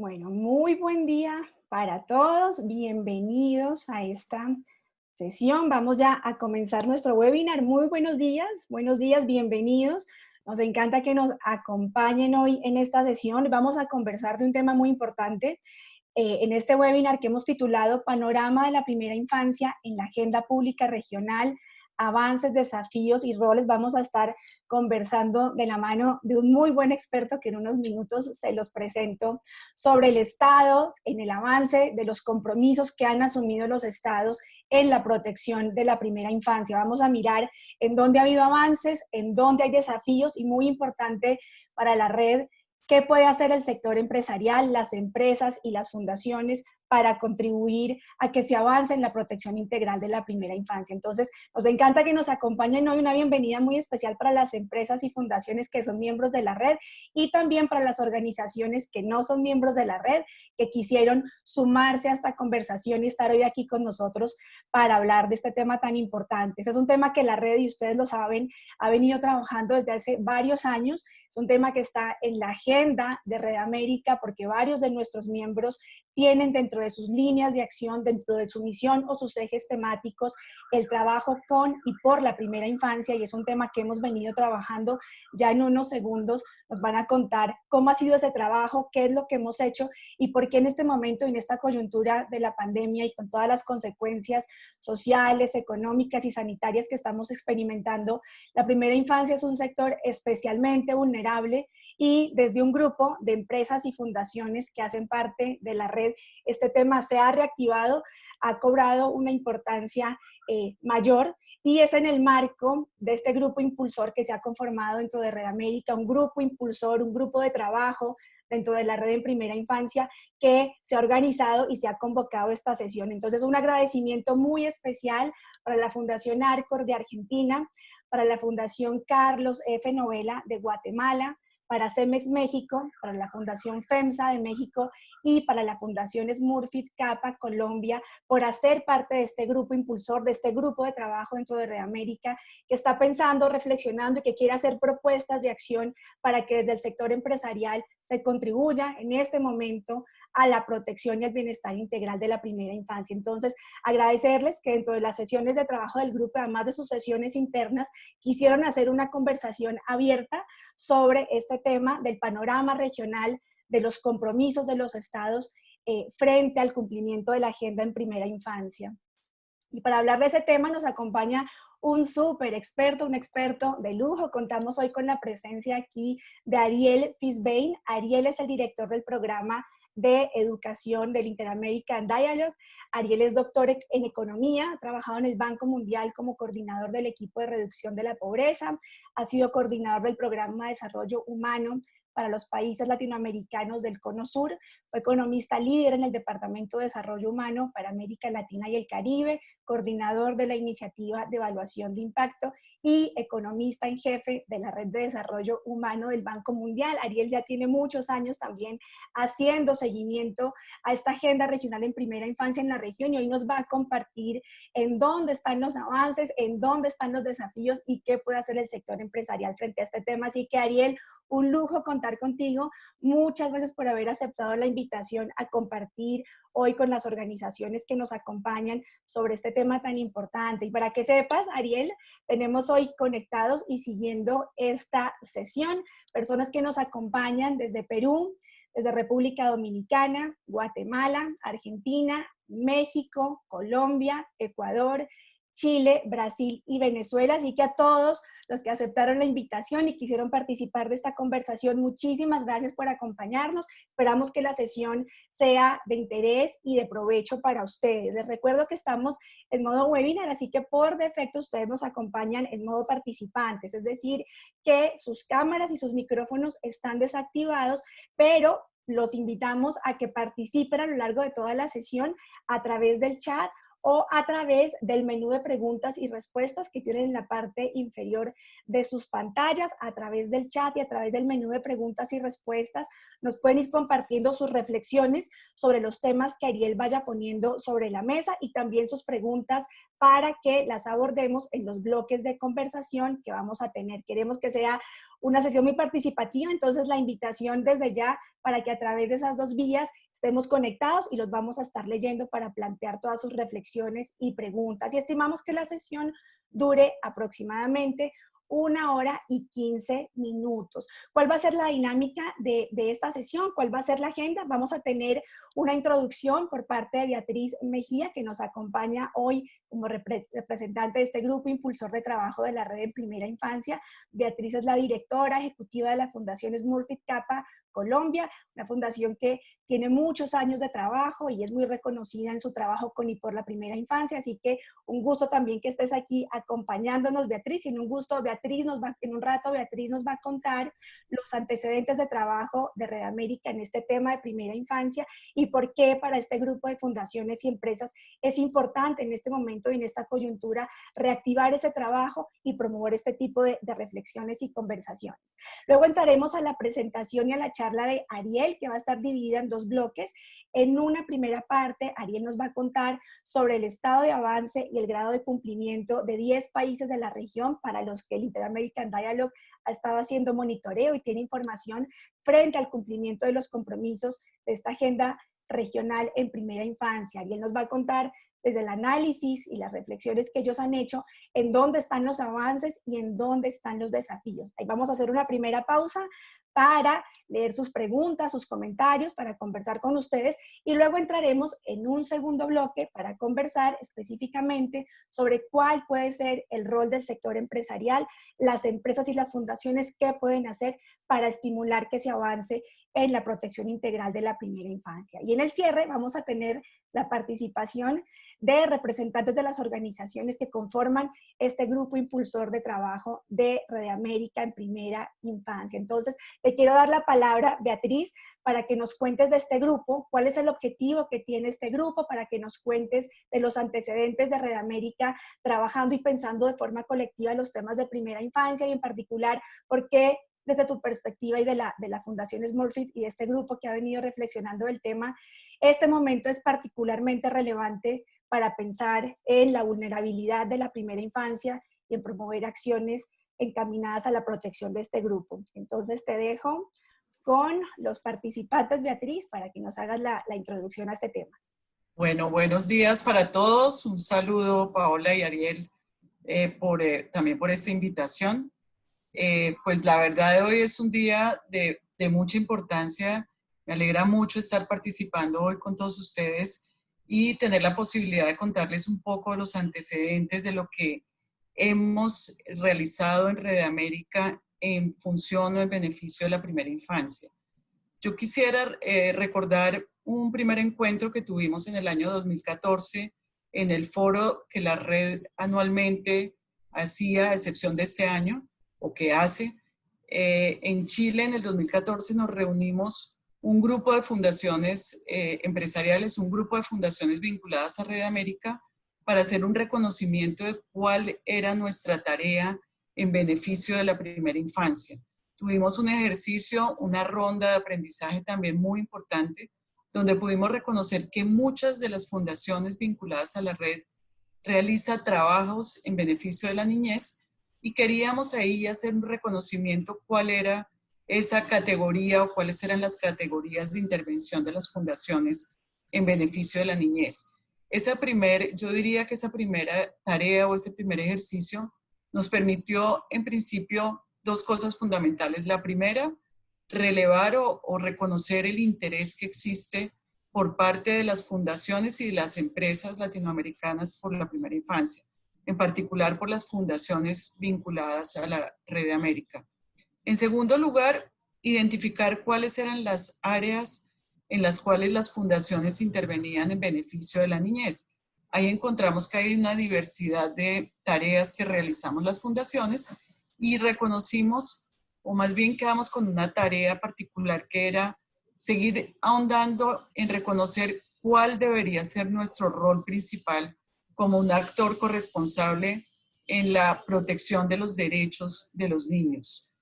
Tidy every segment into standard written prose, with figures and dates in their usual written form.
Bueno, muy buen día para todos. Bienvenidos a esta sesión. Vamos ya a comenzar nuestro webinar. Muy buenos días, bienvenidos. Nos encanta que nos acompañen hoy en esta sesión. Vamos a conversar de un tema muy importante en este webinar que hemos titulado Panorama de la primera infancia en la agenda pública regional, avances, desafíos y roles. Vamos a estar conversando de la mano de un muy buen experto que en unos minutos se los presento sobre el Estado en el avance de los compromisos que han asumido los estados en la protección de la primera infancia. Vamos a mirar en dónde ha habido avances, en dónde hay desafíos y muy importante para la red, qué puede hacer el sector empresarial, las empresas y las fundaciones para contribuir a que se avance en la protección integral de la primera infancia. Entonces, nos encanta que nos acompañen hoy, una bienvenida muy especial para las empresas y fundaciones que son miembros de la red y también para las organizaciones que no son miembros de la red, que quisieron sumarse a esta conversación y estar hoy aquí con nosotros para hablar de este tema tan importante. Este es un tema que la red, y ustedes lo saben, ha venido trabajando desde hace varios años. Es un tema que está en la agenda de Red América porque varios de nuestros miembros tienen dentro de sus líneas de acción, dentro de su misión o sus ejes temáticos, el trabajo con y por la primera infancia, y es un tema que hemos venido trabajando. Ya en unos segundos nos van a contar cómo ha sido ese trabajo, qué es lo que hemos hecho y por qué en este momento, en esta coyuntura de la pandemia y con todas las consecuencias sociales, económicas y sanitarias que estamos experimentando, la primera infancia es un sector especialmente vulnerable, y desde un grupo de empresas y fundaciones que hacen parte de la red, este tema se ha reactivado, ha cobrado una importancia mayor, y es en el marco de este grupo impulsor que se ha conformado dentro de Red América, un grupo impulsor, un grupo de trabajo dentro de la red en primera infancia que se ha organizado y se ha convocado esta sesión. Entonces, un agradecimiento muy especial para la Fundación Arcor de Argentina, para la Fundación Carlos F. Novela de Guatemala, para CEMEX México, para la Fundación FEMSA de México y para la Fundación Smurfit Kappa Colombia, por hacer parte de este grupo impulsor, de este grupo de trabajo dentro de Red América, que está pensando, reflexionando y que quiere hacer propuestas de acción para que desde el sector empresarial se contribuya en este momento a la protección y al bienestar integral de la primera infancia. Entonces, agradecerles que dentro de las sesiones de trabajo del grupo, además de sus sesiones internas, quisieron hacer una conversación abierta sobre este tema del panorama regional, de los compromisos de los estados frente al cumplimiento de la agenda en primera infancia. Y para hablar de ese tema nos acompaña un súper experto, un experto de lujo. Contamos hoy con la presencia aquí de Ariel Fisbein. Ariel es el director del programa de educación del Inter-American Dialogue. Ariel es doctor en economía, ha trabajado en el Banco Mundial como coordinador del equipo de reducción de la pobreza, ha sido coordinador del programa de desarrollo humano para los países latinoamericanos del Cono Sur, fue economista líder en el Departamento de Desarrollo Humano para América Latina y el Caribe, coordinador de la iniciativa de evaluación de impacto y economista en jefe de la Red de Desarrollo Humano del Banco Mundial. Ariel ya tiene muchos años también haciendo seguimiento a esta agenda regional en primera infancia en la región, y hoy nos va a compartir en dónde están los avances, en dónde están los desafíos y qué puede hacer el sector empresarial frente a este tema. Así que, Ariel, un lujo contar contigo. Muchas gracias por haber aceptado la invitación a compartir hoy con las organizaciones que nos acompañan sobre este tema tan importante. Y para que sepas, Ariel, tenemos hoy conectados y siguiendo esta sesión personas que nos acompañan desde Perú, desde República Dominicana, Guatemala, Argentina, México, Colombia, Ecuador, Chile, Brasil y Venezuela. Así que a todos los que aceptaron la invitación y quisieron participar de esta conversación, muchísimas gracias por acompañarnos. Esperamos que la sesión sea de interés y de provecho para ustedes. Les recuerdo que estamos en modo webinar, así que por defecto ustedes nos acompañan en modo participantes, es decir, que sus cámaras y sus micrófonos están desactivados, pero los invitamos a que participen a lo largo de toda la sesión a través del chat o a través del menú de preguntas y respuestas que tienen en la parte inferior de sus pantallas, a través del chat y a través del menú de preguntas y respuestas. Nos pueden ir compartiendo sus reflexiones sobre los temas que Ariel vaya poniendo sobre la mesa y también sus preguntas para que las abordemos en los bloques de conversación que vamos a tener. Queremos que sea una sesión muy participativa, entonces la invitación desde ya para que a través de esas dos vías estemos conectados y los vamos a estar leyendo para plantear todas sus reflexiones y preguntas. Y estimamos que la sesión dure aproximadamente 1 hora y 15 minutos. ¿Cuál va a ser la dinámica de esta sesión? ¿Cuál va a ser la agenda? Vamos a tener una introducción por parte de Beatriz Mejía, que nos acompaña hoy como representante de este grupo impulsor de trabajo de la red en primera infancia. Beatriz es la directora ejecutiva de la Fundación Smurfit Kappa Colombia, una fundación que tiene muchos años de trabajo y es muy reconocida en su trabajo con y por la primera infancia, así que un gusto también que estés aquí acompañándonos, Beatriz, y en un gusto, en un rato Beatriz nos va a contar los antecedentes de trabajo de Red América en este tema de primera infancia y por qué para este grupo de fundaciones y empresas es importante en este momento y en esta coyuntura reactivar ese trabajo y promover este tipo de reflexiones y conversaciones. Luego entraremos a la presentación y a la charla de Ariel, que va a estar dividida en dos bloques. En una primera parte, Ariel nos va a contar sobre el estado de avance y el grado de cumplimiento de 10 países de la región para los que el Inter-American Dialogue ha estado haciendo monitoreo y tiene información frente al cumplimiento de los compromisos de esta agenda regional en primera infancia. Ariel nos va a contar desde el análisis y las reflexiones que ellos han hecho, en dónde están los avances y en dónde están los desafíos. Ahí vamos a hacer una primera pausa para leer sus preguntas, sus comentarios, para conversar con ustedes y luego entraremos en un segundo bloque para conversar específicamente sobre cuál puede ser el rol del sector empresarial, las empresas y las fundaciones, qué pueden hacer para estimular que se avance en la protección integral de la primera infancia. Y en el cierre vamos a tener la participación de representantes de las organizaciones que conforman este grupo impulsor de trabajo de Red América en primera infancia. Entonces, te quiero dar la palabra, Beatriz, para que nos cuentes de este grupo, cuál es el objetivo que tiene este grupo, para que nos cuentes de los antecedentes de Red América trabajando y pensando de forma colectiva los temas de primera infancia y en particular, por qué desde tu perspectiva y de la Fundación Smurfit y de este grupo que ha venido reflexionando del tema, este momento es particularmente relevante para pensar en la vulnerabilidad de la primera infancia y en promover acciones encaminadas a la protección de este grupo. Entonces te dejo con los participantes, Beatriz, para que nos hagas la introducción a este tema. Bueno, buenos días para todos. Un saludo, Paola y Ariel, también por esta invitación. Pues la verdad de hoy es un día de mucha importancia. Me alegra mucho estar participando hoy con todos ustedes y tener la posibilidad de contarles un poco de los antecedentes de lo que hemos realizado en Red América en función o en beneficio de la primera infancia. Yo quisiera recordar un primer encuentro que tuvimos en el año 2014 en el foro que la red anualmente hacía, a excepción de este año, o que hace. En Chile, en el 2014, nos reunimos un grupo de fundaciones empresariales, un grupo de fundaciones vinculadas a Red América, para hacer un reconocimiento de cuál era nuestra tarea en beneficio de la primera infancia. Tuvimos un ejercicio, una ronda de aprendizaje también muy importante, donde pudimos reconocer que muchas de las fundaciones vinculadas a la red realizan trabajos en beneficio de la niñez y queríamos ahí hacer un reconocimiento cuál era esa categoría o cuáles eran las categorías de intervención de las fundaciones en beneficio de la niñez. Yo diría que esa primera tarea o ese primer ejercicio nos permitió en principio dos cosas fundamentales. La primera, relevar o reconocer el interés que existe por parte de las fundaciones y de las empresas latinoamericanas por la primera infancia, en particular por las fundaciones vinculadas a la Red de América. En segundo lugar, identificar cuáles eran las áreas en las cuales las fundaciones intervenían en beneficio de la niñez. Ahí encontramos que hay una diversidad de tareas que realizamos las fundaciones y reconocimos, o más bien quedamos con una tarea particular que era seguir ahondando en reconocer cuál debería ser nuestro rol principal como un actor corresponsable en la protección de los derechos de los niños.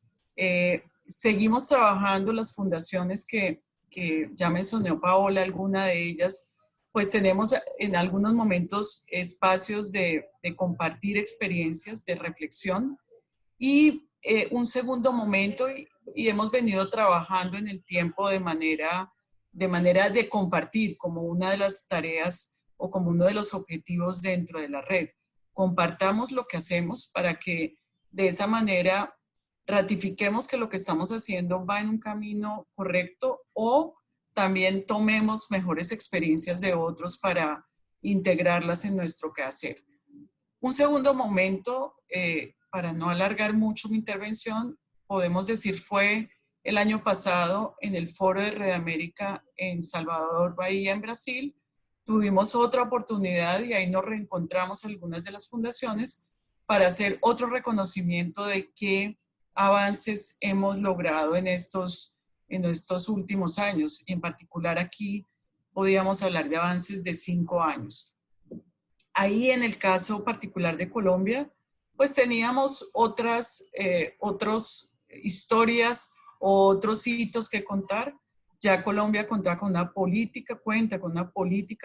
Seguimos trabajando las fundaciones que ya mencionó Paola, alguna de ellas, pues tenemos en algunos momentos espacios de compartir experiencias, de reflexión, y un segundo momento, y hemos venido trabajando en el tiempo de manera de compartir como una de las tareas o como uno de los objetivos dentro de la red. Compartamos lo que hacemos para que de esa manera ratifiquemos que lo que estamos haciendo va en un camino correcto, o también tomemos mejores experiencias de otros para integrarlas en nuestro quehacer. Un segundo momento, para no alargar mucho mi intervención, podemos decir fue el año pasado en el Foro de Red América en Salvador Bahía, en Brasil. Tuvimos otra oportunidad y ahí nos reencontramos algunas de las fundaciones para hacer otro reconocimiento de qué avances hemos logrado en estos últimos años. En particular aquí podíamos hablar de avances de 5 años. Ahí en el caso particular de Colombia, pues teníamos otras historias o otros hitos que contar. Ya Colombia cuenta con una política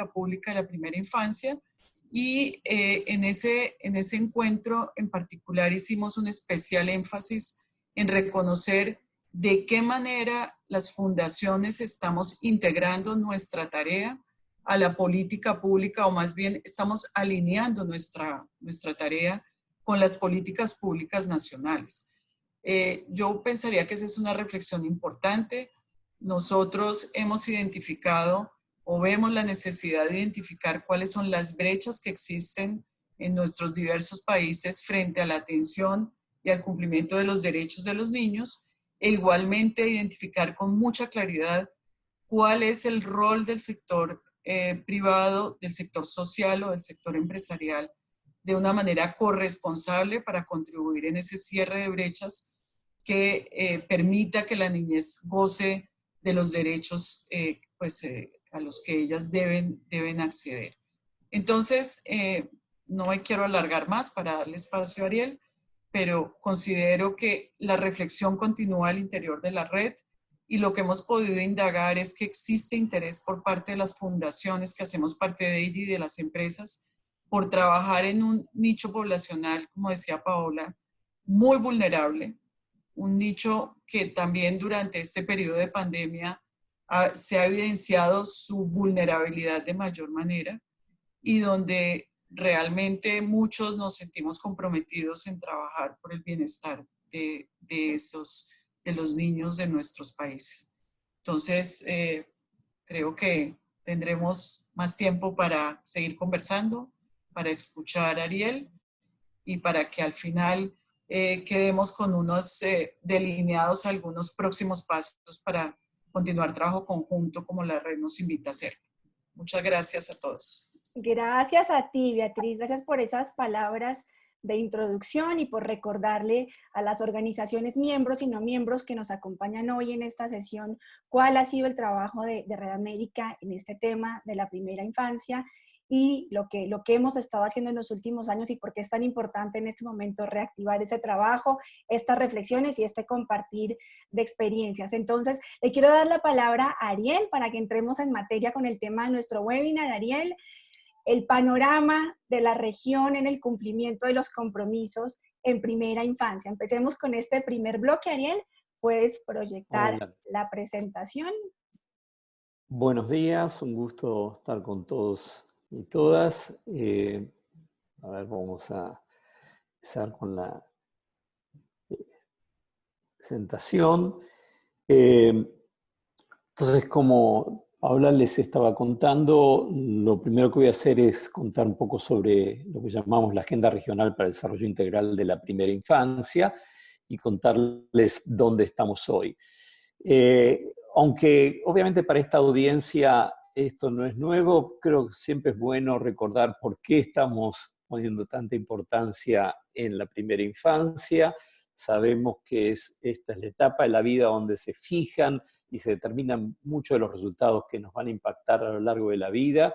pública de la primera infancia, y en ese encuentro en particular hicimos un especial énfasis en reconocer de qué manera las fundaciones estamos integrando nuestra tarea a la política pública, o más bien estamos alineando nuestra tarea con las políticas públicas nacionales. Yo pensaría que esa es una reflexión importante. Nosotros hemos identificado o vemos la necesidad de identificar cuáles son las brechas que existen en nuestros diversos países frente a la atención y al cumplimiento de los derechos de los niños, e igualmente identificar con mucha claridad cuál es el rol del sector privado, del sector social o del sector empresarial, de una manera corresponsable para contribuir en ese cierre de brechas que permita que la niñez goce de los derechos a los que ellas deben acceder. Entonces, no me quiero alargar más para darle espacio a Ariel, pero considero que la reflexión continúa al interior de la red, y lo que hemos podido indagar es que existe interés por parte de las fundaciones que hacemos parte de ella y de las empresas por trabajar en un nicho poblacional, como decía Paola, muy vulnerable, un nicho que también durante este periodo de pandemia se ha evidenciado su vulnerabilidad de mayor manera, y donde realmente muchos nos sentimos comprometidos en trabajar por el bienestar de los niños de nuestros países. Entonces, creo que tendremos más tiempo para seguir conversando, para escuchar a Ariel, y para que al final quedemos con unos delineados algunos próximos pasos para continuar trabajo conjunto como la red nos invita a hacer. Muchas gracias a todos. Gracias a ti, Beatriz. Gracias por esas palabras de introducción y por recordarle a las organizaciones miembros y no miembros que nos acompañan hoy en esta sesión cuál ha sido el trabajo de Red América en este tema de la primera infancia y lo que hemos estado haciendo en los últimos años, y por qué es tan importante en este momento reactivar ese trabajo, estas reflexiones y este compartir de experiencias. Entonces, le quiero dar la palabra a Ariel para que entremos en materia con el tema de nuestro webinar. Ariel, el panorama de la región en el cumplimiento de los compromisos en primera infancia. Empecemos con este primer bloque, Ariel. ¿Puedes proyectar Hola. la presentación? Buenos días, un gusto estar con todos y todas. A ver, vamos a empezar con la presentación. Entonces, como Paula les estaba contando, lo primero que voy a hacer es contar un poco sobre lo que llamamos la Agenda Regional para el Desarrollo Integral de la Primera Infancia y contarles dónde estamos hoy. Aunque obviamente para esta audiencia esto no es nuevo, creo que siempre es bueno recordar por qué estamos poniendo tanta importancia en la primera infancia. Sabemos que esta es la etapa de la vida donde se fijan y se determinan muchos de los resultados que nos van a impactar a lo largo de la vida,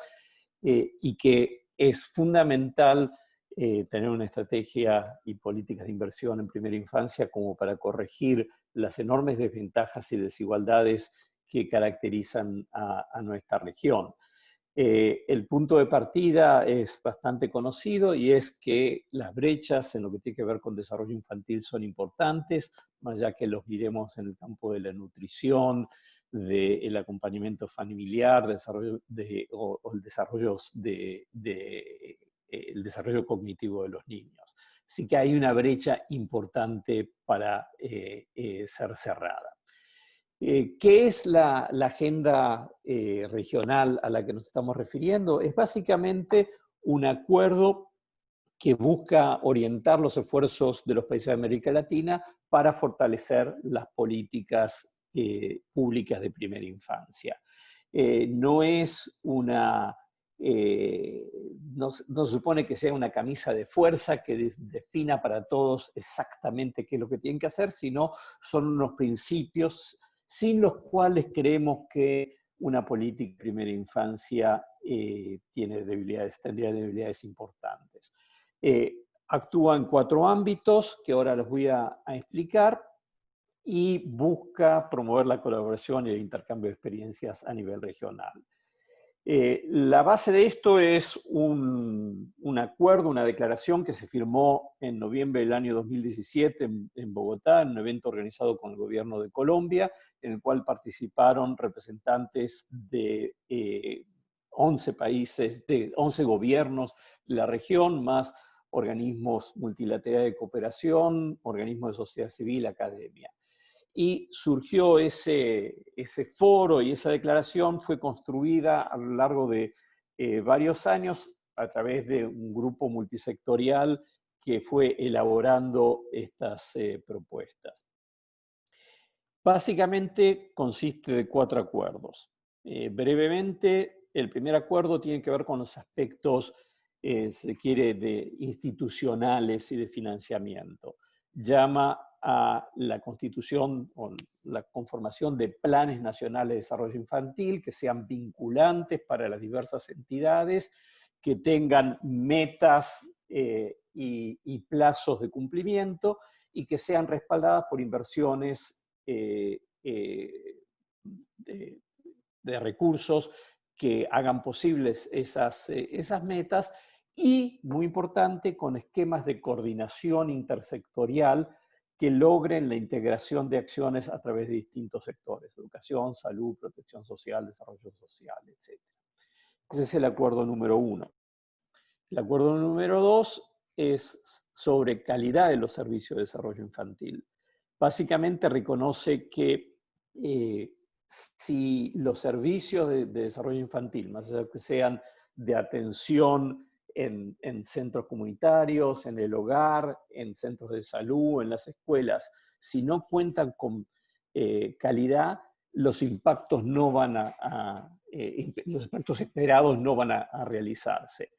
y que es fundamental tener una estrategia y políticas de inversión en primera infancia como para corregir las enormes desventajas y desigualdades que caracterizan a nuestra región. El punto de partida es bastante conocido y es que las brechas en lo que tiene que ver con desarrollo infantil son importantes, más allá que los miremos en el campo de la nutrición, del acompañamiento familiar, o el desarrollo cognitivo de los niños. Así que hay una brecha importante para ser cerrada. ¿Qué es la agenda regional a la que nos estamos refiriendo? Es básicamente un acuerdo que busca orientar los esfuerzos de los países de América Latina para fortalecer las políticas públicas de primera infancia. No es una... no se supone que sea una camisa de fuerza que defina para todos exactamente qué es lo que tienen que hacer, sino son unos principios sin los cuales creemos que una política de primera infancia tendría debilidades importantes. Actúa en 4 ámbitos que ahora les voy a explicar y busca promover la colaboración y el intercambio de experiencias a nivel regional. La base de esto es un acuerdo, una declaración que se firmó en noviembre del año 2017 en Bogotá, en un evento organizado con el gobierno de Colombia, en el cual participaron representantes de 11 países, de 11 gobiernos de la región, más organismos multilaterales de cooperación, organismos de sociedad civil, academia. Y surgió ese foro y esa declaración fue construida a lo largo de varios años a través de un grupo multisectorial que fue elaborando estas propuestas. Básicamente consiste de 4 acuerdos. Brevemente, el primer acuerdo tiene que ver con los aspectos, se quiere, institucionales y de financiamiento. Llama a la constitución o la conformación de planes nacionales de desarrollo infantil que sean vinculantes para las diversas entidades, que tengan metas y plazos de cumplimiento y que sean respaldadas por inversiones de recursos que hagan posibles esas metas y, muy importante, con esquemas de coordinación intersectorial que logren la integración de acciones a través de distintos sectores: educación, salud, protección social, desarrollo social, etc. Ese es el acuerdo número 1. El acuerdo número 2 es sobre calidad de los servicios de desarrollo infantil. Básicamente reconoce que si los servicios de desarrollo infantil, más allá de que sean de atención en centros comunitarios, en el hogar, en centros de salud, en las escuelas, si no cuentan con calidad, los impactos no van los impactos esperados no van a realizarse.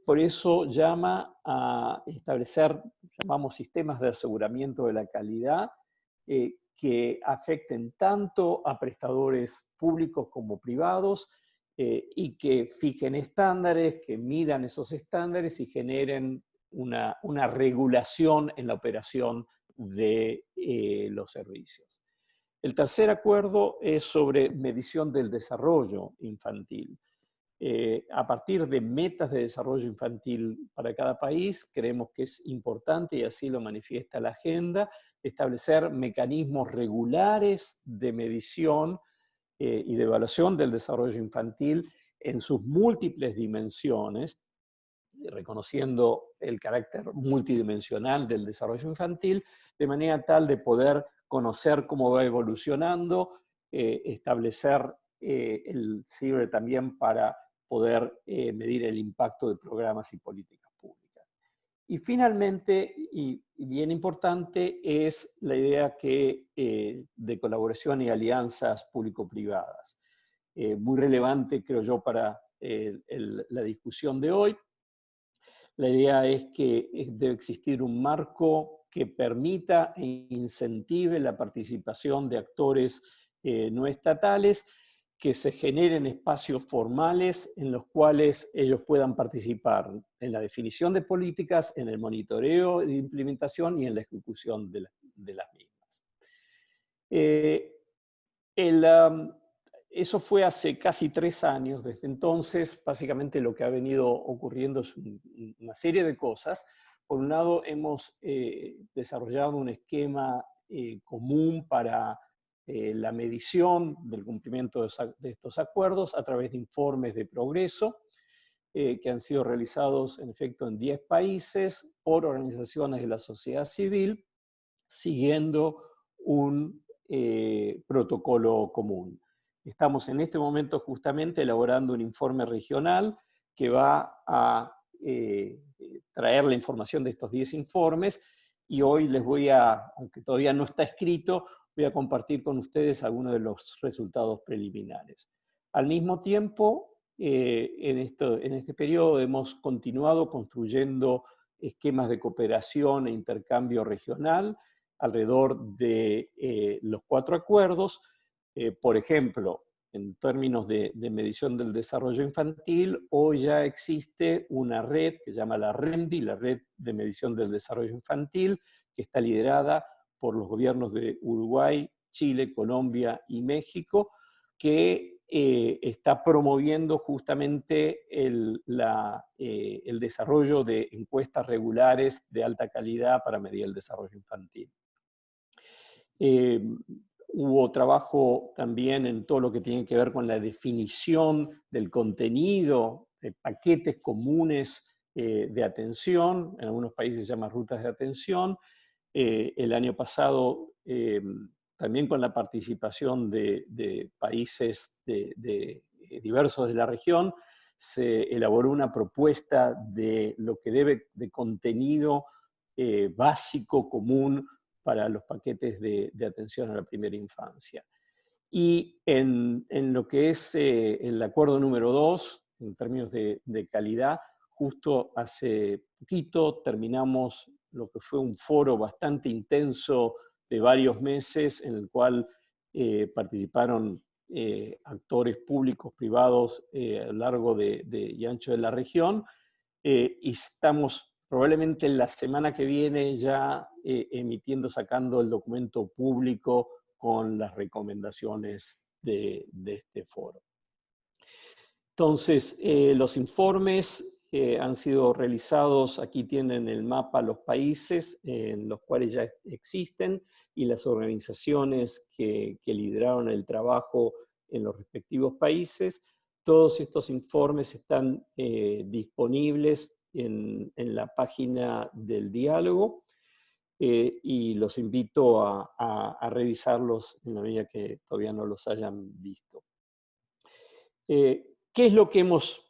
Por eso llama a establecer, llamamos sistemas de aseguramiento de la calidad, que afecten tanto a prestadores públicos como privados y que fijen estándares, que midan esos estándares y generen una regulación en la operación de los servicios. El tercer acuerdo es sobre medición del desarrollo infantil. A partir de metas de desarrollo infantil para cada país, creemos que es importante, y así lo manifiesta la agenda, establecer mecanismos regulares de medición y de evaluación del desarrollo infantil en sus múltiples dimensiones, reconociendo el carácter multidimensional del desarrollo infantil, de manera tal de poder conocer cómo va evolucionando, establecer sirve también para poder medir el impacto de programas y políticas públicas. Y finalmente, y bien importante, es la idea de colaboración y alianzas público-privadas. Muy relevante, creo yo, para la discusión de hoy. La idea es que debe existir un marco que permita e incentive la participación de actores no estatales que se generen espacios formales en los cuales ellos puedan participar en la definición de políticas, en el monitoreo de implementación y en la ejecución de las mismas. Eso fue hace casi 3 años. Desde entonces, básicamente lo que ha venido ocurriendo es una serie de cosas. Por un lado, hemos desarrollado un esquema común para la medición del cumplimiento de estos acuerdos a través de informes de progreso que han sido realizados, en efecto, en 10 países por organizaciones de la sociedad civil, siguiendo un protocolo común. Estamos en este momento justamente elaborando un informe regional que va a traer la información de estos 10 informes, y hoy les voy a, aunque todavía no está escrito, voy a compartir con ustedes algunos de los resultados preliminares. Al mismo tiempo, en este periodo hemos continuado construyendo esquemas de cooperación e intercambio regional alrededor de los 4 acuerdos. Por ejemplo, en términos de medición del desarrollo infantil, hoy ya existe una red que se llama la REMDI, la Red de Medición del Desarrollo Infantil, que está liderada por los gobiernos de Uruguay, Chile, Colombia y México, que está promoviendo justamente el desarrollo de encuestas regulares de alta calidad para medir el desarrollo infantil. Hubo trabajo también en todo lo que tiene que ver con la definición del contenido, de paquetes comunes de atención, en algunos países se llama rutas de atención. El año pasado, también con la participación de países diversos de la región, se elaboró una propuesta de lo que debe de contenido básico común para los paquetes de atención a la primera infancia. Y en lo que es el acuerdo número 2, en términos de calidad, justo hace poquito terminamos lo que fue un foro bastante intenso de varios meses, en el cual participaron actores públicos, privados a lo largo y ancho de la región, y estamos probablemente la semana que viene ya sacando el documento público con las recomendaciones de este foro. Entonces, los informes han sido realizados, aquí tienen el mapa los países en los cuales ya existen y las organizaciones que lideraron el trabajo en los respectivos países. Todos estos informes están disponibles en la página del diálogo y los invito a revisarlos en la medida que todavía no los hayan visto. ¿Qué es lo que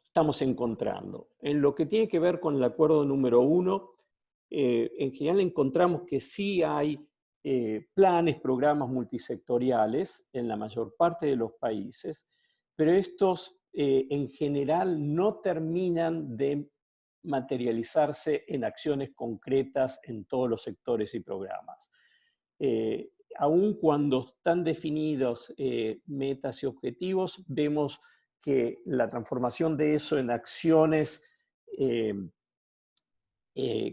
estamos encontrando? En lo que tiene que ver con el acuerdo número 1, en general encontramos que sí hay planes, programas multisectoriales en la mayor parte de los países, pero estos en general no terminan de materializarse en acciones concretas en todos los sectores y programas. Aun cuando están definidos metas y objetivos, vemos que la transformación de eso en acciones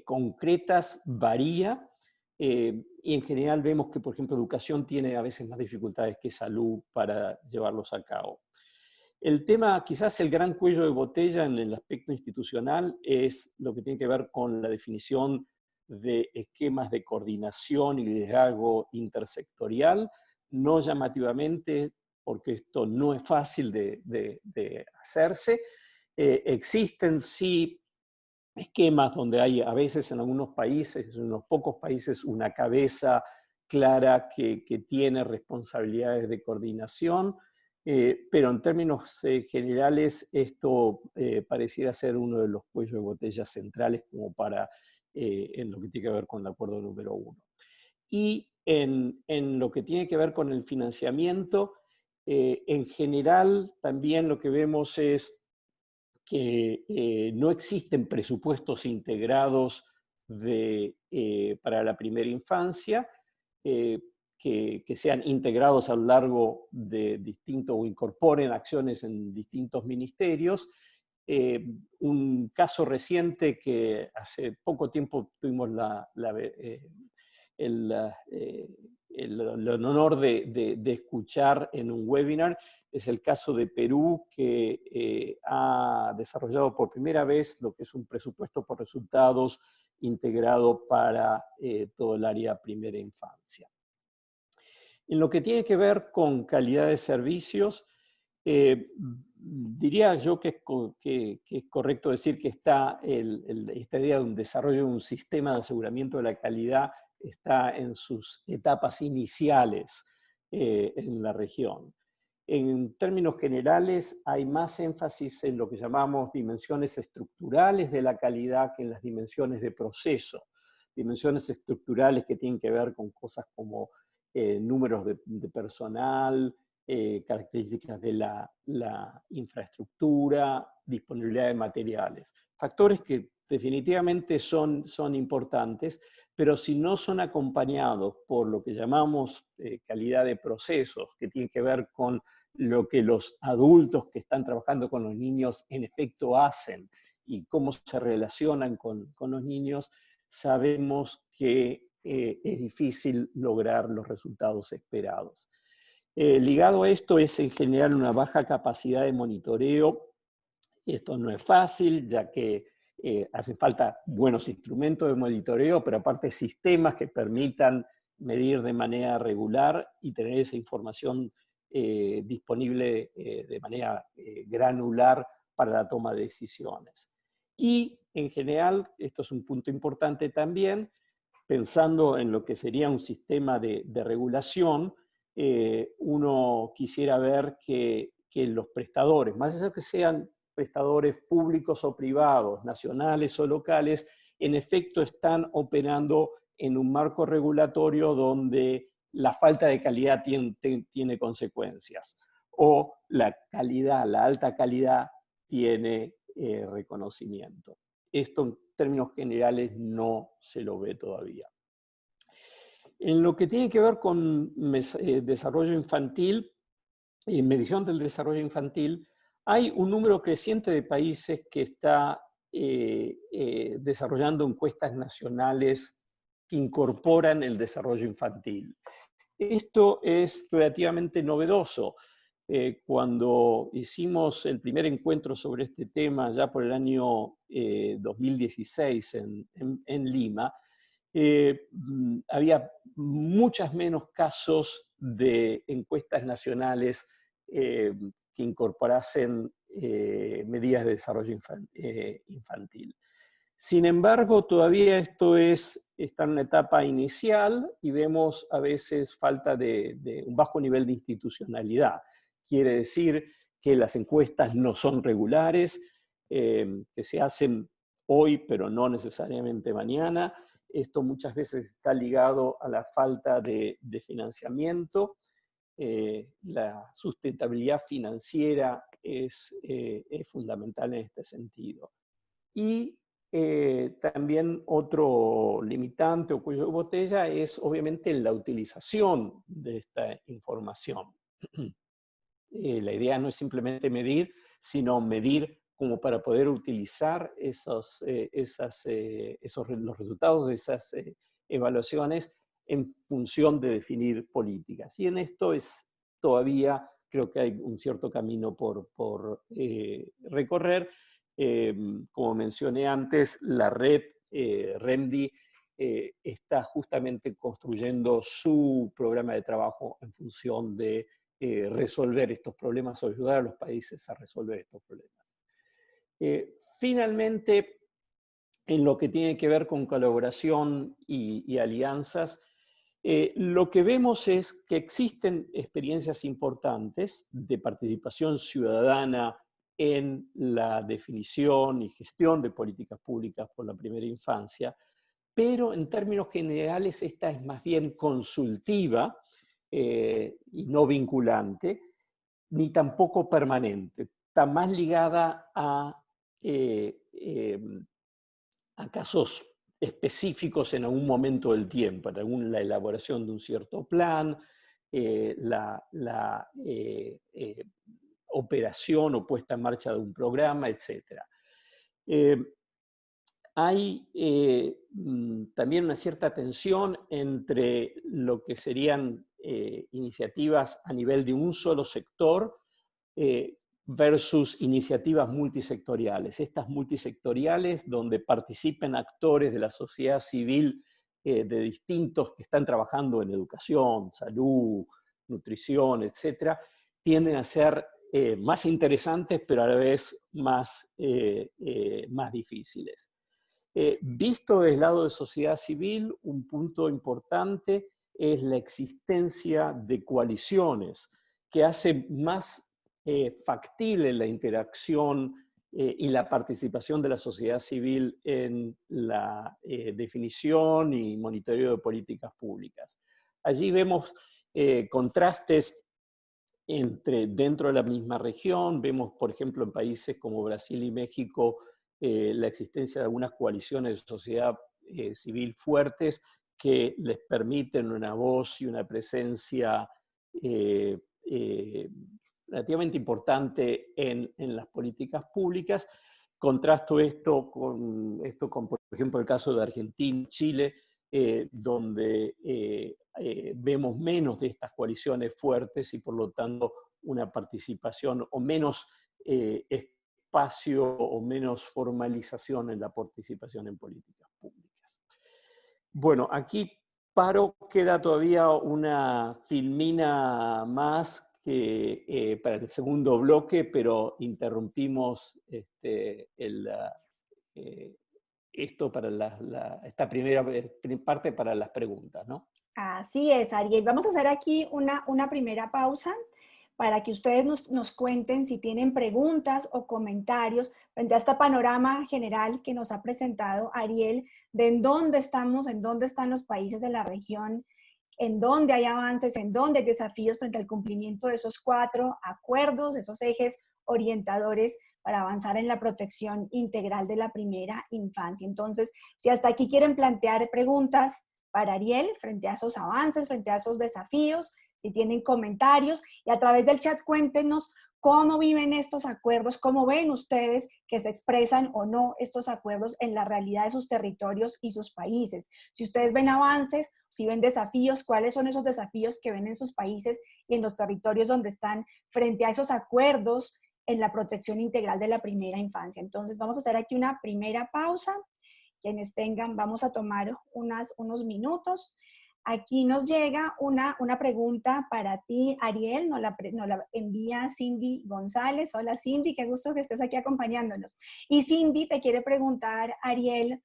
concretas varía, y en general vemos que, por ejemplo, educación tiene a veces más dificultades que salud para llevarlos a cabo. El tema, quizás el gran cuello de botella en el aspecto institucional, es lo que tiene que ver con la definición de esquemas de coordinación y liderazgo intersectorial, no llamativamente, porque esto no es fácil de hacerse. Existen sí esquemas donde hay a veces en algunos países, en unos pocos países, una cabeza clara que tiene responsabilidades de coordinación, pero en términos generales esto pareciera ser uno de los cuellos de botella centrales como para en lo que tiene que ver con el acuerdo número 1. Y en lo que tiene que ver con el financiamiento, en general también lo que vemos es que no existen presupuestos integrados para la primera infancia. que sean integrados a lo largo de distintos, o incorporen acciones en distintos ministerios. Un caso reciente que hace poco tiempo tuvimos el honor de escuchar en un webinar es el caso de Perú, que ha desarrollado por primera vez lo que es un presupuesto por resultados integrado para todo el área primera infancia. En lo que tiene que ver con calidad de servicios, diría yo que es correcto decir que esta idea de un desarrollo de un sistema de aseguramiento de la calidad está en sus etapas iniciales en la región. En términos generales, hay más énfasis en lo que llamamos dimensiones estructurales de la calidad que en las dimensiones de proceso. Dimensiones estructurales que tienen que ver con cosas como números de personal, características de la infraestructura, disponibilidad de materiales. Factores que definitivamente son importantes, pero si no son acompañados por lo que llamamos calidad de procesos, que tiene que ver con lo que los adultos que están trabajando con los niños en efecto hacen y cómo se relacionan con los niños, sabemos que es difícil lograr los resultados esperados. Ligado a esto es en general una baja capacidad de monitoreo. Esto no es fácil, ya que hacen falta buenos instrumentos de monitoreo, pero aparte sistemas que permitan medir de manera regular y tener esa información disponible de manera granular para la toma de decisiones. Y en general, esto es un punto importante también, pensando en lo que sería un sistema de regulación, uno quisiera ver que los prestadores, más allá que sean prestadores públicos o privados, nacionales o locales, en efecto están operando en un marco regulatorio donde la falta de calidad tiene consecuencias, o la calidad, la alta calidad tiene reconocimiento. Esto en términos generales no se lo ve todavía. En lo que tiene que ver con desarrollo infantil, medición del desarrollo infantil, hay un número creciente de países que está desarrollando encuestas nacionales que incorporan el desarrollo infantil. Esto es relativamente novedoso. Cuando hicimos el primer encuentro sobre este tema, ya por el año 2016 en Lima, había muchas menos casos de encuestas nacionales que incorporasen medidas de desarrollo infantil. Sin embargo, todavía esto está en una etapa inicial y vemos a veces falta de un bajo nivel de institucionalidad. Quiere decir que las encuestas no son regulares, que se hacen hoy, pero no necesariamente mañana. Esto muchas veces está ligado a la falta de financiamiento. La sustentabilidad financiera es fundamental en este sentido. Y también otro limitante o cuello de botella es obviamente la utilización de esta información. La idea no es simplemente medir, sino medir como para poder utilizar los resultados de esas evaluaciones en función de definir políticas. Y en esto todavía creo que hay un cierto camino por recorrer. Como mencioné antes, la red REMDI está justamente construyendo su programa de trabajo en función de resolver estos problemas o ayudar a los países a resolver estos problemas. Finalmente, en lo que tiene que ver con colaboración y alianzas, lo que vemos es que existen experiencias importantes de participación ciudadana en la definición y gestión de políticas públicas por la primera infancia, pero en términos generales esta es más bien consultiva y no vinculante, ni tampoco permanente. Está más ligada a casos específicos en algún momento del tiempo, la elaboración de un cierto plan, la operación o puesta en marcha de un programa, etc. Hay también una cierta tensión entre lo que serían iniciativas a nivel de un solo sector versus iniciativas multisectoriales. Estas multisectoriales donde participen actores de la sociedad civil de distintos que están trabajando en educación, salud, nutrición, etcétera, tienden a ser más interesantes, pero a la vez más difíciles. Visto desde el lado de sociedad civil, un punto importante es la existencia de coaliciones que hacen más factible la interacción y la participación de la sociedad civil en la definición y monitoreo de políticas públicas. Allí vemos contrastes dentro de la misma región. Vemos, por ejemplo, en países como Brasil y México, la existencia de algunas coaliciones de sociedad civil fuertes que les permiten una voz y una presencia relativamente importante en las políticas públicas. Contrasto esto con, por ejemplo, el caso de Argentina y Chile, donde vemos menos de estas coaliciones fuertes y por lo tanto una participación o menos espacio o menos formalización en la participación en políticas públicas. Bueno, aquí paro, queda todavía una filmina más que, para el segundo bloque, pero interrumpimos esto para esta primera parte para las preguntas, ¿no? Así es, Ariel. Vamos a hacer aquí una primera pausa para que ustedes nos cuenten si tienen preguntas o comentarios frente a este panorama general que nos ha presentado Ariel de en dónde estamos, en dónde están los países de la región, en dónde hay avances, en dónde hay desafíos frente al cumplimiento de esos 4 acuerdos, esos ejes orientadores para avanzar en la protección integral de la primera infancia. Entonces, si hasta aquí quieren plantear preguntas para Ariel frente a esos avances, frente a esos desafíos, si tienen comentarios, y a través del chat cuéntenos cómo viven estos acuerdos, cómo ven ustedes que se expresan o no estos acuerdos en la realidad de sus territorios y sus países. Si ustedes ven avances, si ven desafíos, cuáles son esos desafíos que ven en sus países y en los territorios donde están frente a esos acuerdos en la protección integral de la primera infancia. Entonces vamos a hacer aquí una primera pausa. Quienes tengan, vamos a tomar unos minutos. Aquí nos llega una pregunta para ti, Ariel, nos la envía Cindy González. Hola Cindy, qué gusto que estés aquí acompañándonos. Y Cindy te quiere preguntar, Ariel,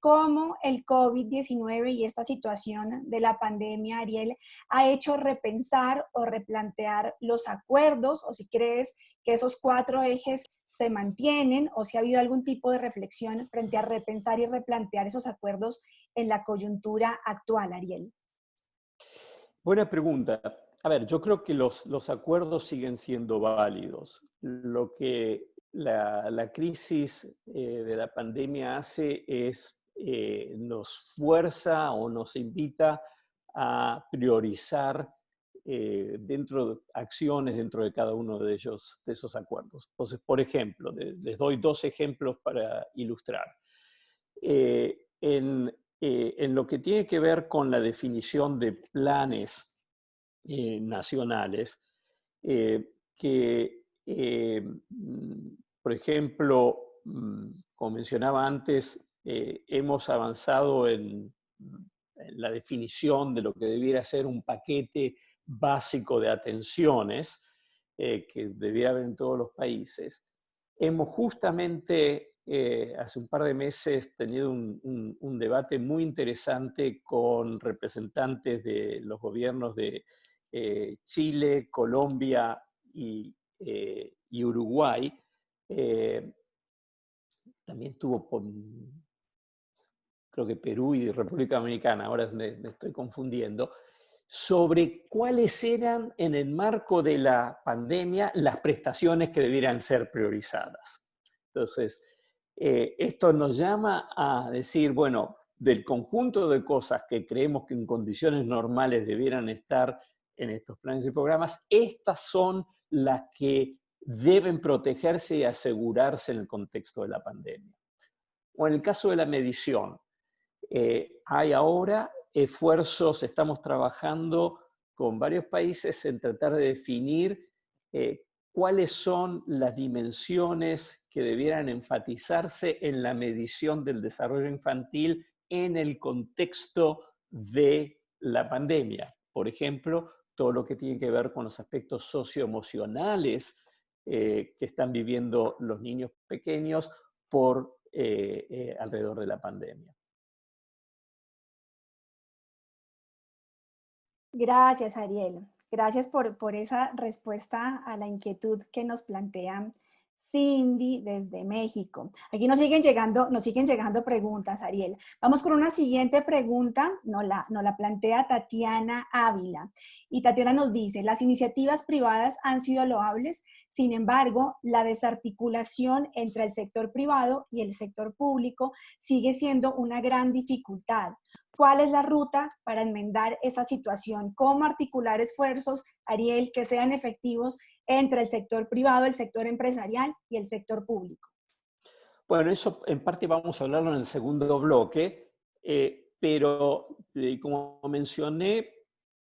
¿cómo el COVID-19 y esta situación de la pandemia, Ariel, ha hecho repensar o replantear los acuerdos, o si crees que esos 4 ejes se mantienen, o si ha habido algún tipo de reflexión frente a repensar y replantear esos acuerdos en la coyuntura actual, Ariel? Buena pregunta. A ver, yo creo que los acuerdos siguen siendo válidos. Lo que la crisis de la pandemia hace es nos fuerza o nos invita a priorizar acciones dentro de cada uno de ellos, de esos acuerdos. Entonces, por ejemplo, les doy 2 ejemplos para ilustrar. En lo que tiene que ver con la definición de planes nacionales, por ejemplo, como mencionaba antes, hemos avanzado en la definición de lo que debiera ser un paquete básico de atenciones que debiera haber en todos los países. Hemos justamente hace un par de meses tenido un debate muy interesante con representantes de los gobiernos de Chile, Colombia y Uruguay. También estuvo creo que Perú y República Dominicana, ahora me estoy confundiendo, sobre cuáles eran en el marco de la pandemia las prestaciones que debieran ser priorizadas. Entonces, esto nos llama a decir, bueno, del conjunto de cosas que creemos que en condiciones normales debieran estar en estos planes y programas, estas son las que deben protegerse y asegurarse en el contexto de la pandemia. O en el caso de la medición, hay ahora esfuerzos, estamos trabajando con varios países en tratar de definir cuáles son las dimensiones que debieran enfatizarse en la medición del desarrollo infantil en el contexto de la pandemia. Por ejemplo, todo lo que tiene que ver con los aspectos socioemocionales que están viviendo los niños pequeños por alrededor de la pandemia. Gracias, Ariel. Gracias por esa respuesta a la inquietud que nos plantea Cindy desde México. Aquí nos siguen llegando preguntas, Ariel. Vamos con una siguiente pregunta, nos la plantea Tatiana Ávila. Y Tatiana nos dice, las iniciativas privadas han sido loables, sin embargo, la desarticulación entre el sector privado y el sector público sigue siendo una gran dificultad. ¿Cuál es la ruta para enmendar esa situación? ¿Cómo articular esfuerzos, Ariel, que sean efectivos entre el sector privado, el sector empresarial y el sector público? Bueno, eso en parte vamos a hablarlo en el segundo bloque, pero como mencioné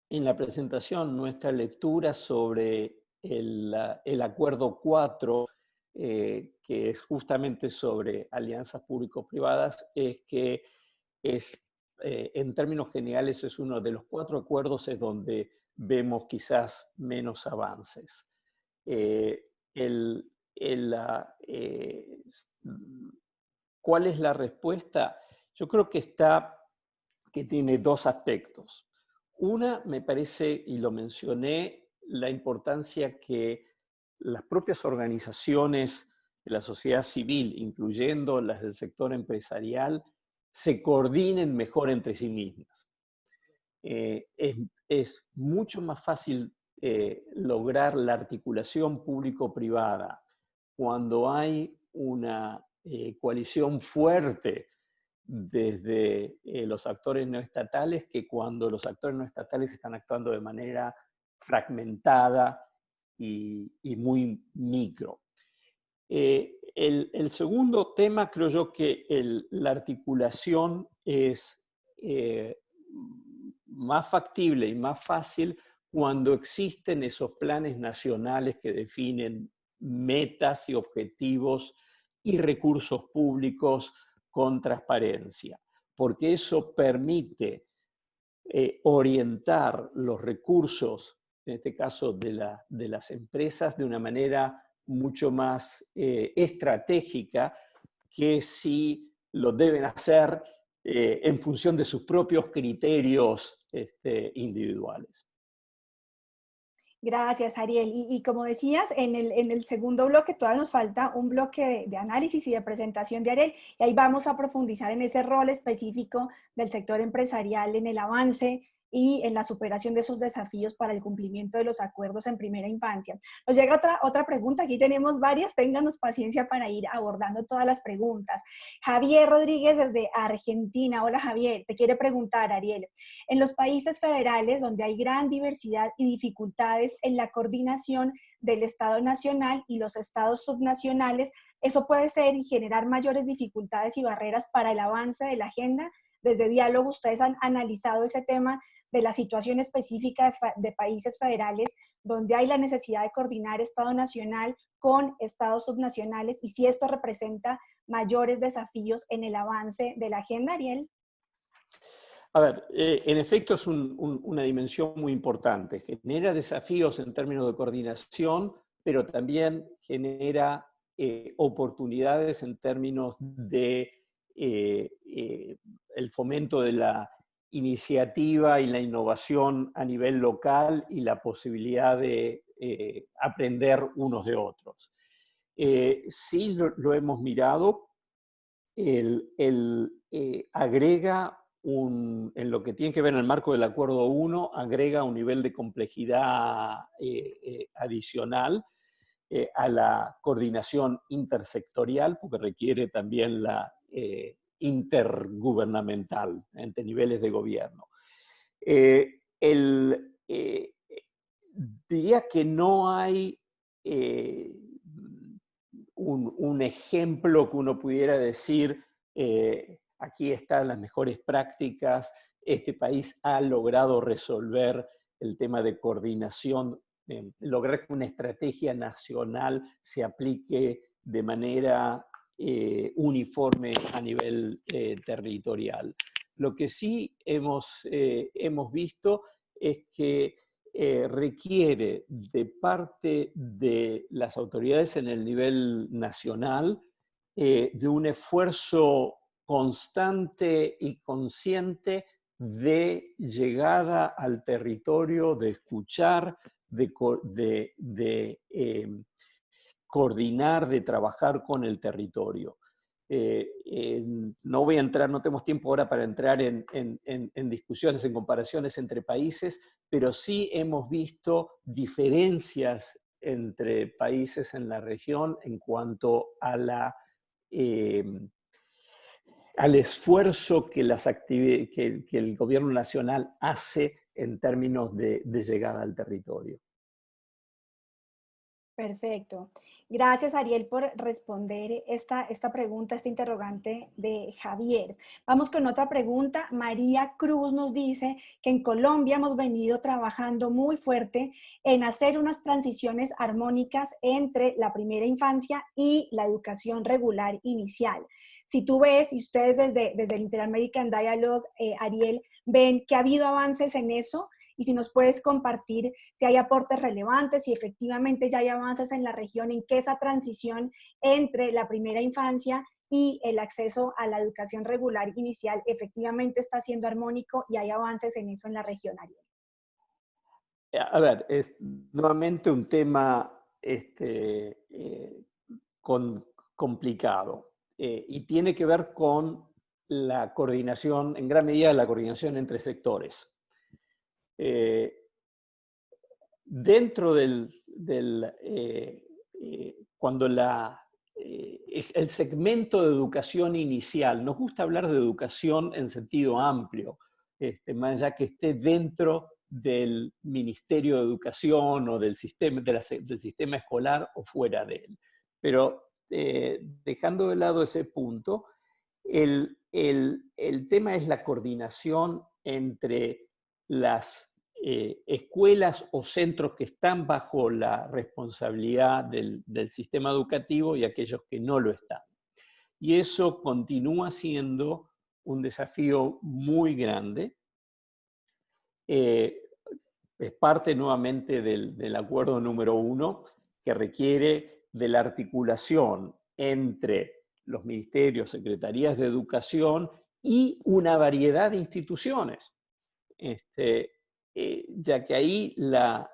en la presentación, nuestra lectura sobre el Acuerdo 4, que es justamente sobre alianzas público-privadas, es que en términos generales es uno de los 4 acuerdos es donde vemos quizás menos avances. ¿Cuál es la respuesta? Yo creo que tiene 2 aspectos. Una, me parece, y lo mencioné, la importancia que las propias organizaciones de la sociedad civil, incluyendo las del sector empresarial, se coordinen mejor entre sí mismas. Es mucho más fácil lograr la articulación público-privada cuando hay una coalición fuerte desde los actores no estatales que cuando los actores no estatales están actuando de manera fragmentada y muy micro. El segundo tema, creo yo que la articulación es más factible y más fácil cuando existen esos planes nacionales que definen metas y objetivos y recursos públicos con transparencia, porque eso permite orientar los recursos, en este caso de las empresas, de una manera mucho más estratégica que si lo deben hacer en función de sus propios criterios individuales. Gracias, Ariel. Y como decías, en el segundo bloque todavía nos falta un bloque de análisis y de presentación de Ariel, y ahí vamos a profundizar en ese rol específico del sector empresarial en el avance y en la superación de esos desafíos para el cumplimiento de los acuerdos en primera infancia. Nos llega otra pregunta, aquí tenemos varias, ténganos paciencia para ir abordando todas las preguntas. Javier Rodríguez desde Argentina. Hola Javier, te quiere preguntar, Ariel, en los países federales donde hay gran diversidad y dificultades en la coordinación del Estado nacional y los estados subnacionales, ¿eso puede ser y generar mayores dificultades y barreras para el avance de la agenda? Desde Diálogo, ustedes han analizado ese tema de la situación específica de países federales donde hay la necesidad de coordinar Estado nacional con estados subnacionales y si esto representa mayores desafíos en el avance de la agenda, Ariel. A ver, en efecto es una dimensión muy importante. Genera desafíos en términos de coordinación, pero también genera oportunidades en términos de el fomento de la iniciativa y la innovación a nivel local y la posibilidad de aprender unos de otros. Sí lo hemos mirado, agrega en lo que tiene que ver en el marco del Acuerdo 1, agrega un nivel de complejidad adicional a la coordinación intersectorial, porque requiere también intergubernamental entre niveles de gobierno. Eh, el, eh, Diría que no hay un ejemplo que uno pudiera decir, aquí están las mejores prácticas, este país ha logrado resolver el tema de coordinación, lograr que una estrategia nacional se aplique de manera uniforme a nivel territorial. Lo que sí hemos visto es que requiere de parte de las autoridades en el nivel nacional de un esfuerzo constante y consciente de llegada al territorio, de escuchar, coordinar, de trabajar con el territorio. No voy a entrar, no tenemos tiempo ahora para entrar en discusiones, en comparaciones entre países, pero sí hemos visto diferencias entre países en la región en cuanto a al esfuerzo que el gobierno nacional hace en términos de llegada al territorio. Perfecto. Gracias, Ariel, por responder esta pregunta, esta interrogante de Javier. Vamos con otra pregunta. María Cruz nos dice que en Colombia hemos venido trabajando muy fuerte en hacer unas transiciones armónicas entre la primera infancia y la educación regular inicial. Si tú ves, y ustedes desde el Inter-American Dialogue, Ariel, ven que ha habido avances en eso, y si nos puedes compartir si hay aportes relevantes, si efectivamente ya hay avances en la región, en que esa transición entre la primera infancia y el acceso a la educación regular inicial efectivamente está siendo armónico y hay avances en eso en la región, Ariel. A ver, es nuevamente un tema complicado y tiene que ver con la coordinación, en gran medida la coordinación entre sectores. Dentro cuando es el segmento de educación inicial, nos gusta hablar de educación en sentido amplio, más allá que esté dentro del Ministerio de Educación o del sistema escolar o fuera de él. Pero dejando de lado ese punto, el tema es la coordinación entre las escuelas o centros que están bajo la responsabilidad del sistema educativo y aquellos que no lo están. Y eso continúa siendo un desafío muy grande. Es parte nuevamente del acuerdo número 1 que requiere de la articulación entre los ministerios, secretarías de educación y una variedad de instituciones. Ya que ahí la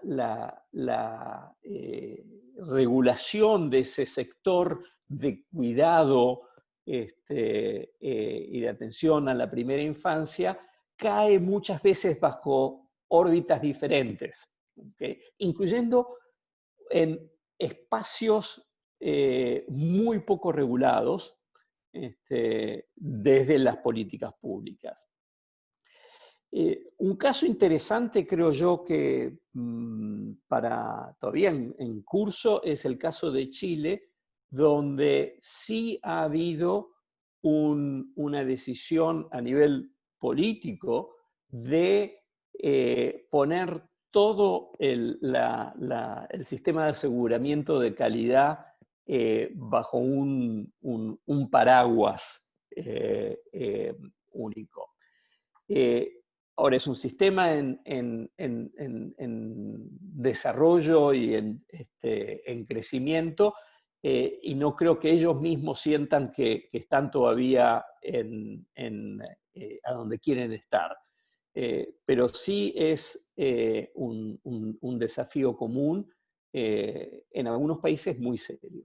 regulación de ese sector de cuidado y de atención a la primera infancia cae muchas veces bajo órbitas diferentes, ¿okay? Incluyendo en espacios muy poco regulados desde las políticas públicas. Un caso interesante, creo yo, que para todavía en curso es el caso de Chile, donde sí ha habido una decisión a nivel político de poner todo el sistema de aseguramiento de calidad bajo un paraguas único. Ahora es un sistema en desarrollo y en crecimiento y no creo que ellos mismos sientan que están todavía a donde quieren estar. Pero sí es un desafío común en algunos países muy serio.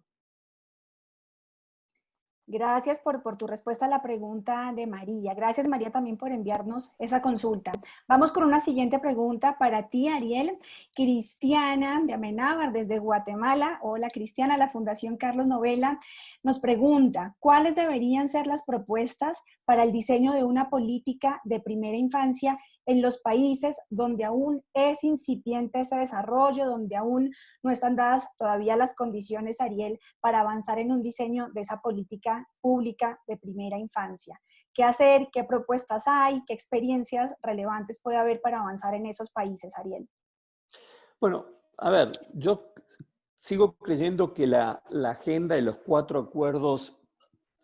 Gracias por tu respuesta a la pregunta de María. Gracias, María, también por enviarnos esa consulta. Vamos con una siguiente pregunta para ti, Ariel. Cristiana de Amenábar, desde Guatemala. Hola, Cristiana. La Fundación Carlos Novela nos pregunta, ¿cuáles deberían ser las propuestas para el diseño de una política de primera infancia en los países donde aún es incipiente ese desarrollo, donde aún no están dadas todavía las condiciones, Ariel, para avanzar en un diseño de esa política pública de primera infancia? ¿Qué hacer? ¿Qué propuestas hay? ¿Qué experiencias relevantes puede haber para avanzar en esos países, Ariel? Bueno, a ver, yo sigo creyendo que la agenda y los 4 acuerdos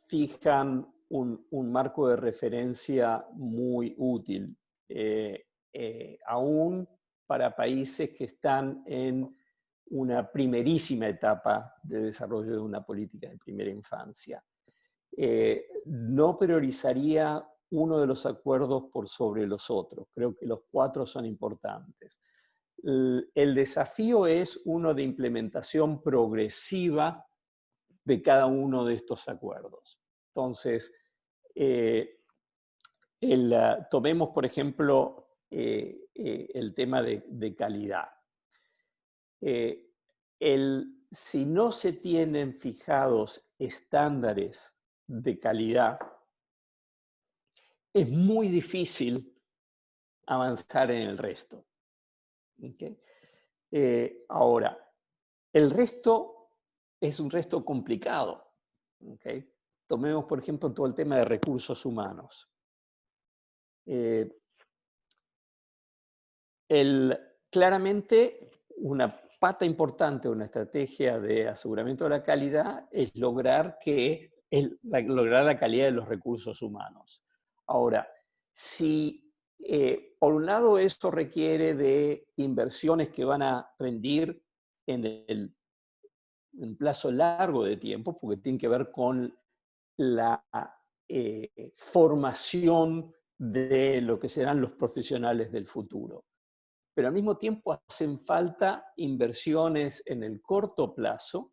fijan un marco de referencia muy útil, aún para países que están en una primerísima etapa de desarrollo de una política de primera infancia. No priorizaría uno de los acuerdos por sobre los otros. Creo que los 4 son importantes. El desafío es uno de implementación progresiva de cada uno de estos acuerdos. Entonces, tomemos, por ejemplo, el tema de calidad. Si no se tienen fijados estándares de calidad, es muy difícil avanzar en el resto. ¿Okay? Ahora, el resto es un resto complicado. ¿Okay? Tomemos, por ejemplo, todo el tema de recursos humanos. Claramente, una pata importante de una estrategia de aseguramiento de la calidad es lograr la calidad de los recursos humanos. Ahora, si por un lado esto requiere de inversiones que van a rendir en plazo largo de tiempo, porque tienen que ver con la formación de lo que serán los profesionales del futuro. Pero al mismo tiempo hacen falta inversiones en el corto plazo,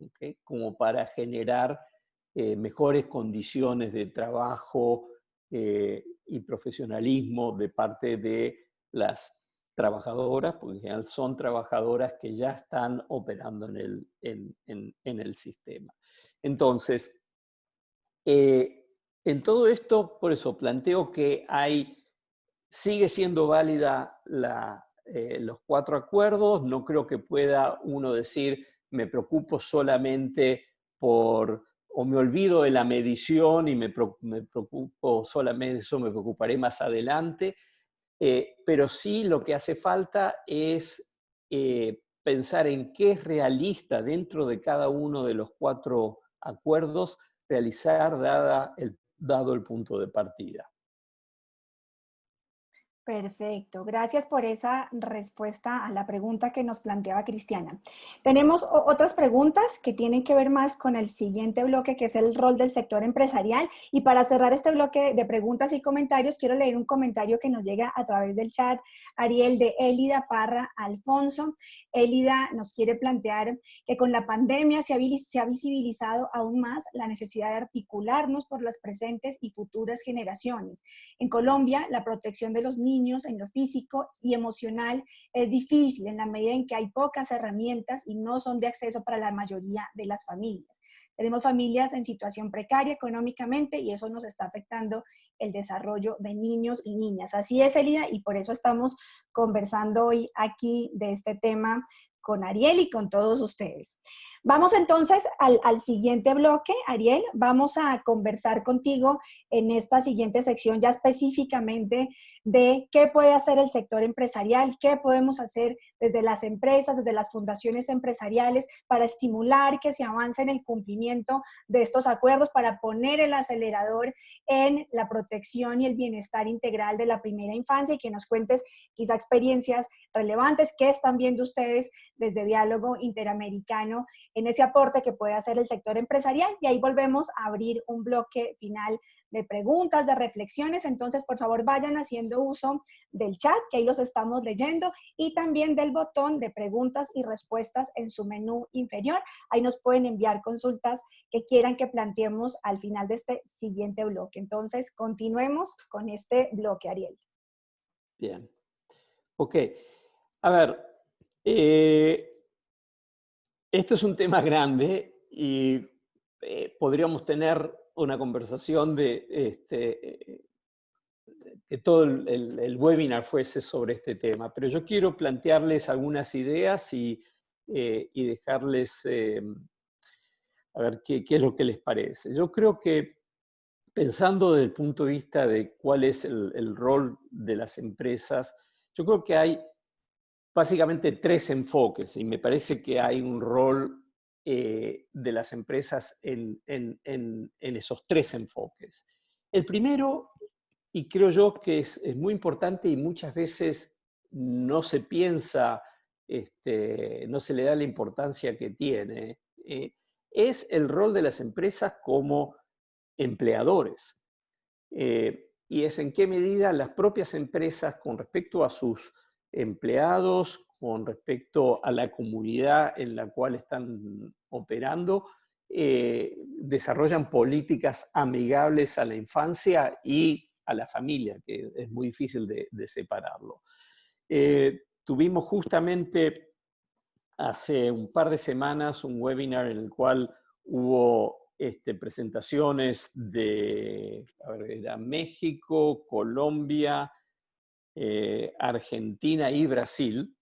¿okay? Como para generar mejores condiciones de trabajo y profesionalismo de parte de las trabajadoras, porque en general son trabajadoras que ya están operando en el sistema. Entonces, en todo esto, por eso planteo que sigue siendo válida los 4 acuerdos. No creo que pueda uno decir, me preocupo solamente o me olvido de la medición y me preocupo solamente de eso, me preocuparé más adelante. Pero sí lo que hace falta es pensar en qué es realista dentro de cada uno de los 4 acuerdos realizar dado el punto de partida. Perfecto, gracias por esa respuesta a la pregunta que nos planteaba Cristiana. Tenemos otras preguntas que tienen que ver más con el siguiente bloque, que es el rol del sector empresarial. Y para cerrar este bloque de preguntas y comentarios, quiero leer un comentario que nos llega a través del chat, Ariel, de Elida Parra Alfonso. Elida nos quiere plantear que con la pandemia se ha visibilizado aún más la necesidad de articularnos por las presentes y futuras generaciones. En Colombia, la protección de los niños en lo físico y emocional es difícil en la medida en que hay pocas herramientas y no son de acceso para la mayoría de las familias. Tenemos familias en situación precaria económicamente y eso nos está afectando el desarrollo de niños y niñas. Así es, Elida, y por eso estamos conversando hoy aquí de este tema con Ariel y con todos ustedes. Vamos entonces al siguiente bloque, Ariel. Vamos a conversar contigo en esta siguiente sección ya específicamente de qué puede hacer el sector empresarial, qué podemos hacer desde las empresas, desde las fundaciones empresariales para estimular que se avance en el cumplimiento de estos acuerdos, para poner el acelerador en la protección y el bienestar integral de la primera infancia, y que nos cuentes quizá experiencias relevantes que están viendo ustedes desde Diálogo Interamericano en ese aporte que puede hacer el sector empresarial. Y ahí volvemos a abrir un bloque final de preguntas, de reflexiones. Entonces, por favor, vayan haciendo uso del chat, que ahí los estamos leyendo, y también del botón de preguntas y respuestas en su menú inferior. Ahí nos pueden enviar consultas que quieran que planteemos al final de este siguiente bloque. Entonces, continuemos con este bloque, Ariel. Bien. Ok. A ver, esto es un tema grande y podríamos tener una conversación que todo el webinar fuese sobre este tema, pero yo quiero plantearles algunas ideas y dejarles a ver qué es lo que les parece. Yo creo que pensando desde el punto de vista de cuál es el rol de las empresas, yo creo que hay básicamente tres enfoques y me parece que hay un rol de las empresas en esos tres enfoques. El primero, y creo yo que es muy importante y muchas veces no se piensa, no se le da la importancia que tiene, es el rol de las empresas como empleadores. Y es en qué medida las propias empresas con respecto a sus empleados, con respecto a la comunidad en la cual están operando, desarrollan políticas amigables a la infancia y a la familia, que es muy difícil de separarlo. Tuvimos justamente hace un par de semanas un webinar en el cual hubo presentaciones de era México, Colombia, Argentina y Brasil,